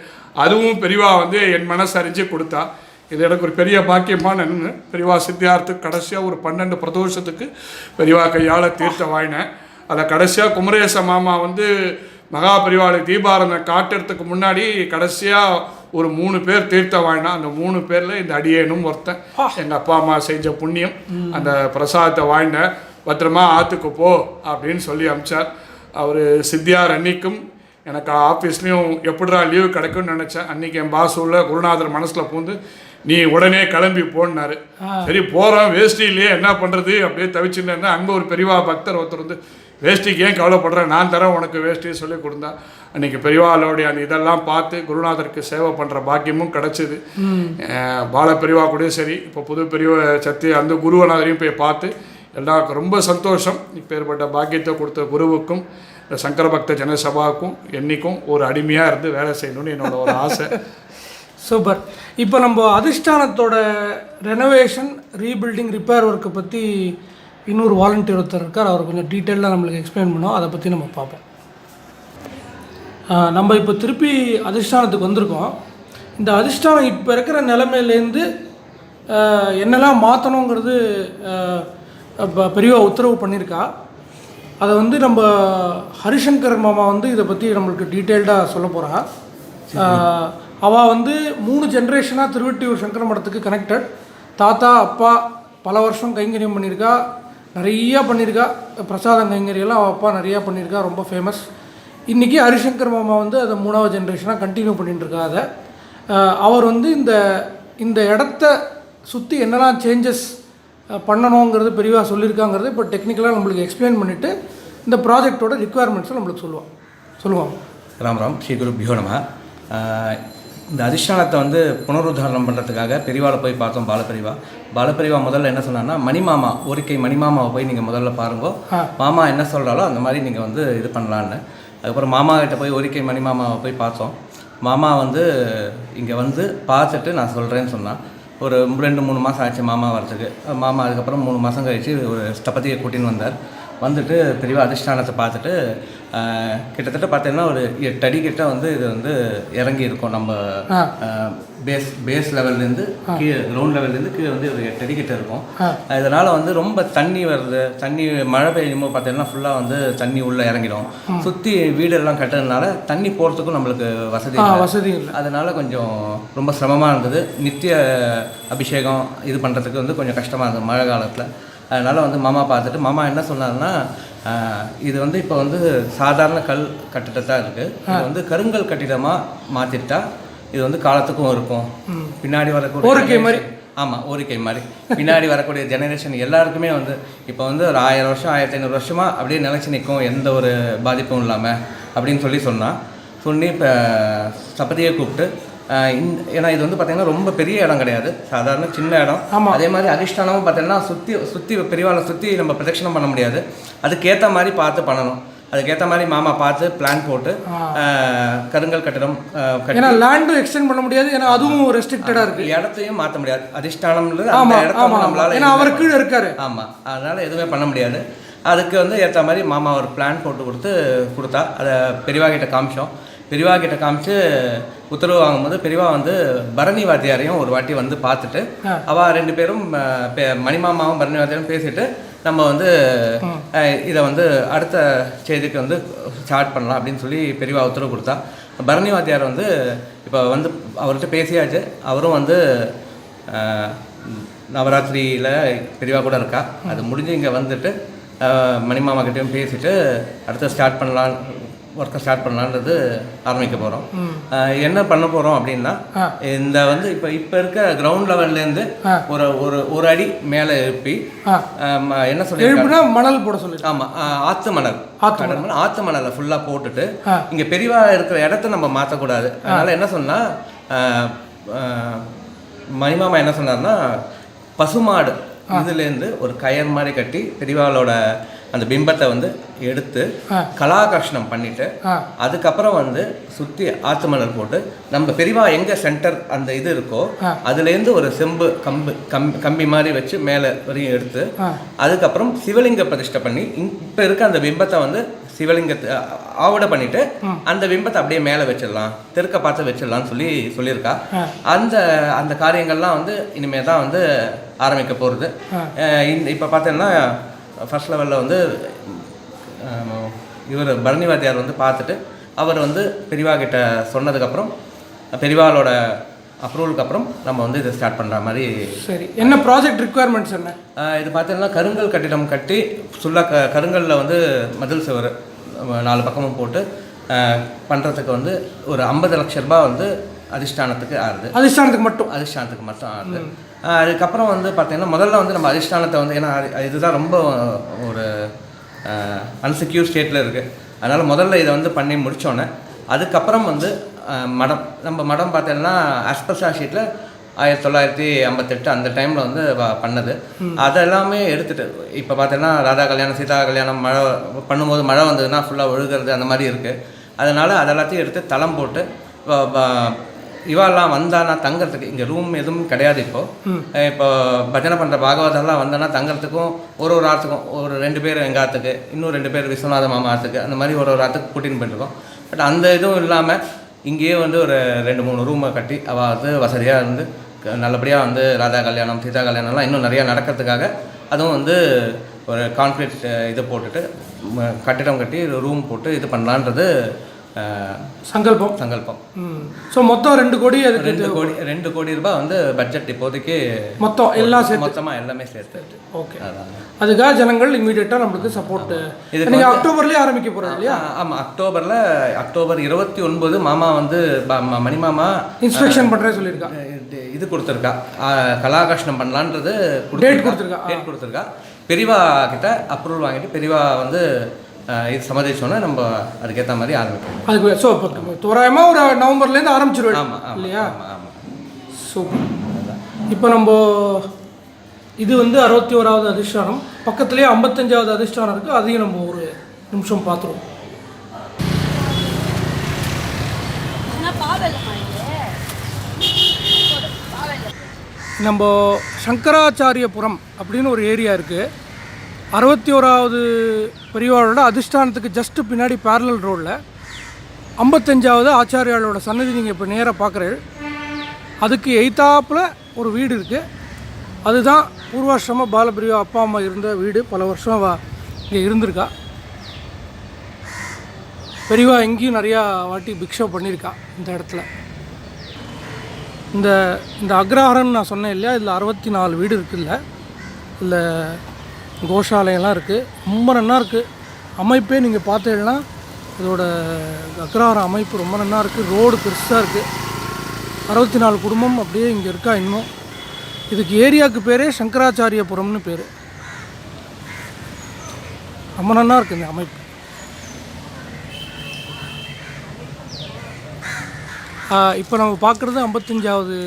[SPEAKER 3] அதுவும் பெரியவா வந்து என் மனசு அறிஞ்சு கொடுத்தா. இது எனக்கு ஒரு பெரிய பாக்கியமான நின்று பெரியவா சித்தியார்த்துக்கு கடைசியாக ஒரு 12 பிரதோஷத்துக்கு பெரியவா கையால் தீர்த்தம் வாங்கினேன். அதை கடைசியாக குமரேச மாமா வந்து மகா பெரியவாளை தீபாரனை காட்டுறதுக்கு முன்னாடி கடைசியாக ஒரு 3 பேர் தீர்த்தம் வாங்கினா. அந்த 3 பேரில் இந்த அடியேனும் ஒருத்தன். எங்கள் அப்பா அம்மா செஞ்ச புண்ணியம். அந்த பிரசாதத்தை வாங்கினேன். பத்திரமா ஆற்றுக்கு போ அப்படின்னு சொல்லி அனுப்பிச்சார். அவர் சித்தியார் அன்னைக்கும் எனக்கு ஆஃபீஸ்லேயும் எப்படிடா லீவு கிடைக்கும்னு நினச்சேன். அன்றைக்கி என் பாஸ் உள்ள குருநாதர் மனசில் பூந்து நீ உடனே கிளம்பி போனாரு. சரி போகிறோம், வேஷ்டி இல்லையே என்ன பண்ணுறது அப்படியே தவிச்சுன்னு இருந்தேன். அங்கே ஒரு பெரியவா பக்தர் ஒருத்தர் வந்து, வேஷ்டிக்கு ஏன் கவலைப்படுறேன், நான் தரேன் உனக்கு வேஷ்டின்னு சொல்லி கொடுத்தா. அன்றைக்கி பெரியவாளுடைய அந்த இதெல்லாம் பார்த்து குருநாதருக்கு சேவை பண்ணுற பாக்கியமும் கிடச்சிது. பால பெரியவா கூட சரி, இப்போ புது பெரியவா சத்தி அந்த குருநாதரையும் போய் பார்த்து எல்லாருக்கும் ரொம்ப சந்தோஷம். இப்போ ஏற்பட்ட பாக்கியத்தை கொடுத்த குருவுக்கும் சங்கர பக்த ஜனசபாவுக்கும் என்றைக்கும் ஒரு அடிமையாக இருந்து வேலை செய்யணும்னு என்னோட ஒரு ஆசை.
[SPEAKER 1] சூப்பர். இப்போ நம்ம அதிஷ்டானத்தோட ரெனோவேஷன், ரீபில்டிங், ரிப்பேர் ஒர்க்கை பற்றி இன்னொரு வாலண்டியர் ஒருத்தர் இருக்கார். அவர் கொஞ்சம் டீட்டெயிலாக நம்மளுக்கு எக்ஸ்பிளைன் பண்ணோம். அதை பற்றி நம்ம பார்ப்போம். நம்ம இப்போ திருப்பி அதிஷ்டானத்துக்கு வந்திருக்கோம். இந்த அதிஷ்டானம் இப்போ இருக்கிற நிலைமையிலேருந்து என்னெல்லாம் மாற்றணுங்கிறது பெரியவா உத்தரவு பண்ணியிருக்கா. அதை வந்து நம்ம ஹரிசங்கர் மாமா வந்து இதை பற்றி நம்மளுக்கு டீட்டெயில்டாக சொல்ல போகிறா. அவள் வந்து 3 ஜென்ரேஷனாக திருவொற்றியூர் சங்கர மடத்துக்கு கனெக்டட். தாத்தா அப்பா பல வருஷம் கைங்கரியம் பண்ணியிருக்கா, நிறையா பண்ணியிருக்கா. பிரசாதம் கைங்கரியெல்லாம் அவள் அப்பா நிறையா பண்ணியிருக்கா, ரொம்ப ஃபேமஸ். இன்றைக்கி ஹரிசங்கர் மாமா வந்து அதை 3வது ஜென்ரேஷனாக கண்டினியூ பண்ணிட்டுருக்கா. அதை அவர் வந்து இந்த இடத்த சுற்றி என்னெல்லாம் சேஞ்சஸ் பண்ணணுங்கிறது பெரியவா சொல்லியிருக்காங்கிறது இப்போ டெக்னிக்கலாக நம்மளுக்கு எக்ஸ்பிளைன் பண்ணிவிட்டு இந்த ப்ராஜெக்டோட ரிக்குவயர்மெண்ட்ஸை நம்மளுக்கு சொல்லுவாங்க.
[SPEAKER 4] ராம் ராம் ஸ்ரீ குருபியோ நம. இந்த அதிஷ்டானத்தை வந்து புனருத்தாரணம் பண்ணுறதுக்காக பெரியவாளை போய் பார்த்தோம். பாலப்பெரியவா முதல்ல என்ன சொன்னான்னா, மணிமாமா ஒரு கை மணிமாமாவை போய் நீங்கள் முதல்ல பாருங்கோ, மாமா என்ன சொல்கிறாலோ அந்த மாதிரி நீங்கள் வந்து இது பண்ணலான்னு. அதுக்கப்புறம் மாமா கிட்ட போய் ஒரு கை மணிமாமாவை போய் பார்த்தோம். மாமா வந்து இங்கே வந்து பார்த்துட்டு நான் சொல்கிறேன்னு சொன்னான். ஒரு 2-3 மாதம் ஆச்சு மாமா வரத்துக்கு. மாமா அதுக்கப்புறம் 3 மாதம் கழிச்சு ஒரு ஸ்தபதியை கூட்டின்னு வந்தார். வந்துட்டு பெரியவா அதிஷ்டானத்தை பார்த்துட்டு கிட்டத்தட்ட பார்த்தீங்கன்னா ஒரு 8 அடி கிட்ட வந்து இது வந்து இறங்கி இருக்கும். நம்ம பேஸ் லெவல்லேருந்து கீழே கிரவுண்ட் லெவல்லேருந்து கீழே வந்து ஒரு 8 அடி கிட்ட இருக்கும். இதனால் வந்து ரொம்ப தண்ணி வருது. தண்ணி மழை பெய்யும்போது பார்த்தீங்கன்னா ஃபுல்லாக வந்து தண்ணி உள்ளே இறங்கிடும். சுற்றி வீடெல்லாம் கட்டுறதுனால தண்ணி போகிறதுக்கும் நம்மளுக்கு வசதி இல்லை. அதனால் கொஞ்சம் ரொம்ப சிரமமாக இருந்தது. நித்திய அபிஷேகம் இது பண்ணுறதுக்கு வந்து கொஞ்சம் கஷ்டமாக இருந்தது மழை காலத்தில். அதனால் வந்து மாமா பார்த்துட்டு மாமா என்ன சொன்னார்னா, இது வந்து இப்போ வந்து சாதாரண கல் கட்டிடத்தான் இருக்குது, இது வந்து கருங்கல் கட்டிடமாக மாற்றிட்டா இது வந்து காலத்துக்கும் இருக்கும். பின்னாடி வரக்கூடிய ஓரிக்கை மாதிரி, ஆமாம் ஓரிக்கை மாதிரி பின்னாடி வரக்கூடிய ஜெனரேஷன் எல்லாருக்குமே வந்து இப்போ வந்து ஒரு 1000 வருஷம் 1500 வருஷமாக அப்படியே நிலச்சி நிற்கும், எந்த ஒரு பாதிப்பும் இல்லாமல் அப்படின்னு சொல்லி சொன்னால். இப்போ சபதியை கூப்பிட்டு ஏன்னா இது வந்து பார்த்திங்கன்னா ரொம்ப பெரிய இடம் கிடையாது, சாதாரண சின்ன இடம். அதே மாதிரி அதிஷ்டானமும் பார்த்தீங்கன்னா சுற்றி பெரியவாளை சுற்றி நம்ம பிரதட்சணம் பண்ண முடியாது, அதுக்கேற்ற மாதிரி பார்த்து பண்ணணும். அதுக்கேற்ற மாதிரி மாமா பார்த்து பிளான் போட்டு கருங்கல் கட்டிடம்
[SPEAKER 1] ஏன்னா லேண்டும் எக்ஸ்டெண்ட் பண்ண முடியாது, ஏன்னா அதுவும் ரெஸ்ட்ரிக்டடாக இருக்குது.
[SPEAKER 4] இடத்தையும் மாற்ற முடியாது, அதிஷ்டானம்ன்றது அந்த இடத்த நம்மளால்,
[SPEAKER 1] ஏன்னா அவர் கீழே இருக்காரு.
[SPEAKER 4] ஆமாம், அதனால் எதுவுமே பண்ண முடியாது. அதுக்கு வந்து ஏற்ற மாதிரி மாமா ஒரு பிளான் போட்டு கொடுத்தா அதை பெரியவா கிட்ட காமிச்சோம். பெரியவா கிட்ட காமிச்சு உத்தரவு வாங்கும்போது பெரியவா வந்து பரணி வாத்தியாரையும் ஒரு வாட்டி வந்து பார்த்துட்டு அவள் 2 பேரும் மணிமாமாவும் பரணி வாத்தியாரும் பேசிட்டு நம்ம வந்து இதை வந்து அடுத்த செய்திக்கு வந்து ஸ்டார்ட் பண்ணலாம் அப்படின்னு சொல்லி பெரியவா உத்தரவு கொடுத்தா. பரணி வாத்தியார் வந்து இப்போ வந்து அவர்கிட்ட பேசியாச்சு, அவரும் வந்து நவராத்திரியில் பெரியவா கூட இருக்கா. அது முடிஞ்சு இங்கே வந்துட்டு மணிமாமா கிட்டேயும் பேசிட்டு அடுத்த ஒர்க்கை ஸ்டார்ட் பண்ணலான்றது ஆரம்பிக்க போகிறோம். என்ன பண்ண போகிறோம் அப்படின்னா, இந்த வந்து இப்போ இருக்க கிரவுண்ட் லெவல்லேருந்து ஒரு அடி மேலே எழுப்பி என்ன சொல்லி
[SPEAKER 1] மணல் போட சொல்லி.
[SPEAKER 4] ஆமாம், ஆற்று மணலை ஃபுல்லாக போட்டுட்டு இங்கே பெரியவா இருக்கிற இடத்த நம்ம மாற்றக்கூடாது. அதனால் என்ன சொன்னால் மணிமாமா என்ன சொன்னார்னா, பசுமாடு இதுலேருந்து ஒரு கயர் மாதிரி கட்டி பெரியவாளோட அந்த பிம்பத்தை வந்து எடுத்து கலாகர்ஷணம் பண்ணிட்டு அதுக்கப்புறம் வந்து சுற்றி ஆத்து மணல் போட்டு நம்ம பெரியவா எங்கே சென்டர் அந்த இது இருக்கோ அதுலேருந்து ஒரு செம்பு கம்பி மாதிரி வச்சு மேலே வரையும் எடுத்து அதுக்கப்புறம் சிவலிங்க பிரதிஷ்டை பண்ணி இப்போ இருக்க அந்த பிம்பத்தை வந்து சிவலிங்கத்தை ஆவடை பண்ணிட்டு அந்த பிம்பத்தை அப்படியே மேலே வச்சிடலாம், தெற்க பார்த்து வச்சிடலாம்னு சொல்லியிருக்கா. அந்த காரியங்கள்லாம் வந்து இனிமேல் தான் வந்து ஆரம்பிக்க போகிறது. இப்போ பார்த்தீங்கன்னா ஃபர்ஸ்ட் லெவலில் வந்து இவர் பரணி வாத்தியார் வந்து பார்த்துட்டு அவர் வந்து பெரியவா கிட்ட சொன்னதுக்கப்புறம் பெரியவாளோட அப்ரூவலுக்கு அப்புறம் நம்ம வந்து இதை ஸ்டார்ட் பண்ணுற மாதிரி.
[SPEAKER 1] சரி, என்ன ப்ராஜெக்ட் ரிக்குவயர்மெண்ட்ஸ் என்ன? இது பார்த்தீங்கன்னா கருங்கல் கட்டிடம் கட்டி ஃபுல்லாக கருங்கல்லில் வந்து மதில் சுவர் 4 பக்கமும் போட்டு பண்ணுறதுக்கு வந்து ஒரு 50 லட்ச ரூபாய் வந்து அதிஷ்டானத்துக்கு ஆகுது. அதிஷ்டானத்துக்கு மட்டும் ஆகுது. அதுக்கப்புறம் வந்து பார்த்திங்கன்னா முதல்ல வந்து நம்ம அதிஷ்டானத்தை வந்து, ஏன்னா இதுதான் ரொம்ப ஒரு அன்செக்யூர் ஸ்டேட்டில் இருக்குது, அதனால் முதல்ல இதை வந்து பண்ணி முடித்தோன்னே அதுக்கப்புறம் வந்து நம்ம மடம் பார்த்தீங்கன்னா அஸ்பர்ஷா ஷீட்டில் 1958 அந்த டைமில் வந்து பண்ணது. அதெல்லாமே எடுத்துகிட்டு இப்போ பார்த்தீங்கன்னா ராதா கல்யாணம் சீதா கல்யாணம் மழை பண்ணும்போது மழை வந்ததுன்னா ஃபுல்லாக ஒழுகிறது அந்த மாதிரி இருக்குது. அதனால் அதெல்லாத்தையும் எடுத்து தளம் போட்டு இவாலாம் வந்தானா தங்கிறதுக்கு இங்கே ரூம் எதுவும் கிடையாது. இப்போ பஜனை பண்ணுற பாகவதெல்லாம் வந்தானா தங்கிறதுக்கும் ஒரு ஆற்றுக்கும் ஒரு 2 பேர் எங்கள் ஆற்றுக்கு, இன்னும் 2 பேர் விஸ்வநாத மாமா ஆற்றுக்கு, அந்த மாதிரி ஒரு ஆற்றுக்கு கூட்டின்னு போயிட்டுருக்கோம். பட் அந்த இதுவும் இல்லாமல் இங்கேயே வந்து ஒரு 2-3 ரூமை கட்டி அவள் வந்து வசதியாக இருந்து நல்லபடியாக வந்து ராதா கல்யாணம் சீதா கல்யாணம்லாம் இன்னும் நிறையா நடக்கிறதுக்காக அதுவும் வந்து ஒரு கான்க்ரீட் இது போட்டுட்டு கட்டிடம் கட்டி ரூம் போட்டு இது பண்ணலான்றது சங்கல்பம். ஸோ மொத்தம் 2 கோடி, அதுக்கு
[SPEAKER 4] 2 கோடி ரூபாய் வந்து பட்ஜெட் இப்போதைக்கு
[SPEAKER 1] மொத்தம் எல்லாம் சேர்த்து
[SPEAKER 4] மொத்தமாக எல்லாமே சேர்த்து.
[SPEAKER 1] ஓகே, அதுக்காக ஜனங்கள் இமீடியட்டாக நம்மளுக்கு சப்போர்ட். இது நீங்கள் அக்டோபர்லேயே ஆரம்பிக்க போகிறோம் இல்லையா?
[SPEAKER 4] ஆமாம், அக்டோபர் 29 மாமா வந்து மணிமாமா
[SPEAKER 1] இன்ஸ்பெக்ஷன் பண்ணுறேன்னு சொல்லியிருக்கா.
[SPEAKER 4] இது கொடுத்துருக்கா, கலாகர்ஷணம் பண்ணலான்றது
[SPEAKER 1] டேட்
[SPEAKER 4] கொடுத்துருக்கா. பெரியவா கிட்ட அப்ரூவல் வாங்கிட்டு பெரியவா வந்து இது சம்மதிச்சோன்னா நம்ம அதுக்கேற்ற மாதிரி ஆரம்பிக்கணும்.
[SPEAKER 1] அதுக்கு ஸோ தோராயமாக ஒரு நவம்பர்லேருந்து ஆரம்பிச்சிருவேன்.
[SPEAKER 4] ஆமாம்
[SPEAKER 1] இல்லையா? சூப்பர். இப்போ நம்ம இது வந்து 61வது அதிஷ்டானம், பக்கத்துலேயே 55வது அதிஷ்டானம் இருக்குது, அதையும் நம்ம ஒரு நிமிஷம் பார்த்துருவோம். நம்ம சங்கராச்சாரியபுரம் அப்படின்னு ஒரு ஏரியா இருக்குது. 61வது பெரியவாளோட அதிஷ்டானத்துக்கு ஜஸ்ட்டு பின்னாடி பேரலல் ரோடில் 55வது ஆச்சாரியாளோட சன்னதி நீங்கள் இப்போ நேராக பார்க்குறீங்க. அதுக்கு எய்த்தாப்பில் ஒரு வீடு இருக்குது. அதுதான் பூர்வாசிரம பாலபிரியா அப்பா அம்மா இருந்த வீடு. பல வருஷம் இங்கே இருந்திருக்கா. பெரியவா எங்கேயும் நிறையா வாட்டி பிக்ஷை பண்ணியிருக்கா இந்த இடத்துல. இந்த அக்ரஹாரம்னு நான் சொன்னேன் இல்லையா, இதில் 64 வீடு இருக்குல்ல, இல்லை கோஷாலையெல்லாம் இருக்குது. ரொம்ப நல்லா இருக்குது அமைப்பே. நீங்கள் பார்த்தீங்கன்னா இதோட அக்ரஹார அமைப்பு ரொம்ப நல்லா இருக்குது. ரோடு பெருசாக இருக்குது. 64 குடும்பம் அப்படியே இங்கே இருக்கா இன்னும். இதுக்கு ஏரியாவுக்கு பேரே சங்கராச்சாரியபுரம்னு பேர். ரொம்ப நல்லா இருக்குது இந்த அமைப்பு. இப்போ நம்ம பார்க்குறது 55வது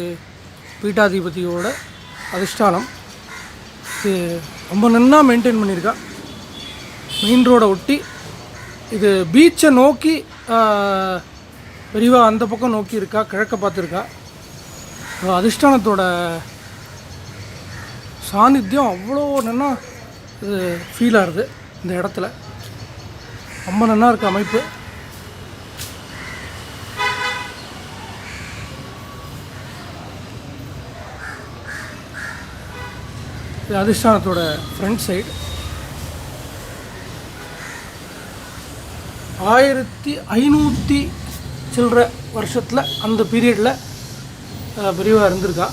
[SPEAKER 1] பீட்டாதிபதியோட அதிஷ்டானம். இது ரொம்ப நன்னா மெயின்டைன் பண்ணியிருக்கா. மெயின் ரோடை ஒட்டி இது பீச்சை நோக்கி பெரியவா அந்த பக்கம் நோக்கி இருக்கா, கிழக்க பார்த்துருக்கா. அதிஷ்டானத்தோட சாநித்தியம் அவ்வளோ நன்னா இது ஃபீல் ஆகுது இந்த இடத்துல. ரொம்ப நன்னா இருக்குது அமைப்பு. இது அதிஷ்டானத்தோட ஃப்ரண்ட் சைடு. 1500 சில்லற வருஷத்தில் அந்த பீரியடில் பெரியவா இருந்திருக்கா.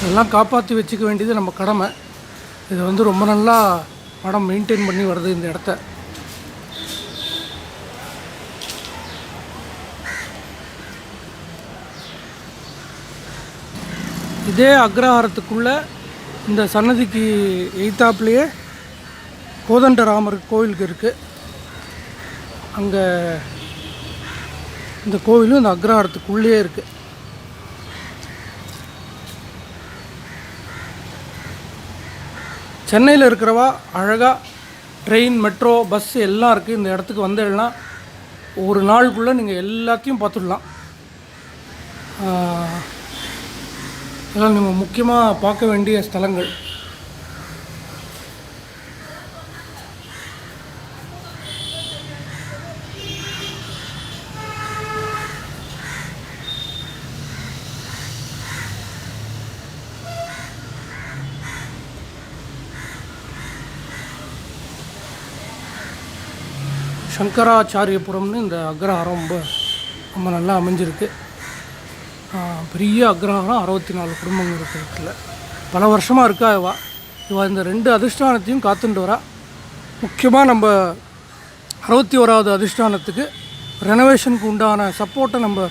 [SPEAKER 1] இதெல்லாம் காப்பாற்றி வச்சுக்க வேண்டியது நம்ம கடமை. இது வந்து ரொம்ப நல்லா மடம் மெயின்டைன் பண்ணி வருது இந்த இடத்த. இதே அக்ரஹாரத்துக்குள்ளே இந்த சன்னதிக்கு எய்த்தாப்புலேயே கோதண்டராமர் கோவிலுக்கு இருக்குது. அங்கே இந்த கோவிலும் இந்த அக்ரஹாரத்துக்குள்ளேயே இருக்குது. சென்னையில் இருக்கிறவா அழகாக ட்ரெயின், மெட்ரோ, பஸ் எல்லாம் இருக்குது. இந்த இடத்துக்கு வந்தேன்னா ஒரு நாளுக்குள்ளே நீங்கள் எல்லாத்தையும் பார்த்துடலாம். இதெல்லாம் நீங்கள் முக்கியமாக பார்க்க வேண்டிய ஸ்தலங்கள். சங்கராச்சாரியபுரம்னு இந்த அக்ரஹாரம் ரொம்ப நல்லா அமைஞ்சிருக்கு. பெரிய அக்ரஹாரம், 64 குடும்பங்கள் இருக்கிறதுல பல வருஷமாக இருக்கா. இவா இந்த 2 அதிஷ்டானத்தையும் காத்துட்டு வரா. முக்கியமாக நம்ம 61வது அதிஷ்டானத்துக்கு ரெனோவேஷனுக்கு உண்டான சப்போர்ட்டை நம்ம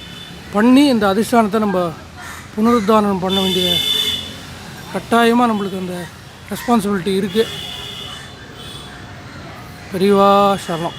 [SPEAKER 1] பண்ணி இந்த அதிஷ்டானத்தை நம்ம புனருத்தாரணம் பண்ண வேண்டிய கட்டாயமாக நம்மளுக்கு அந்த ரெஸ்பான்சிபிலிட்டி இருக்குது. பெரியவா சரணம்.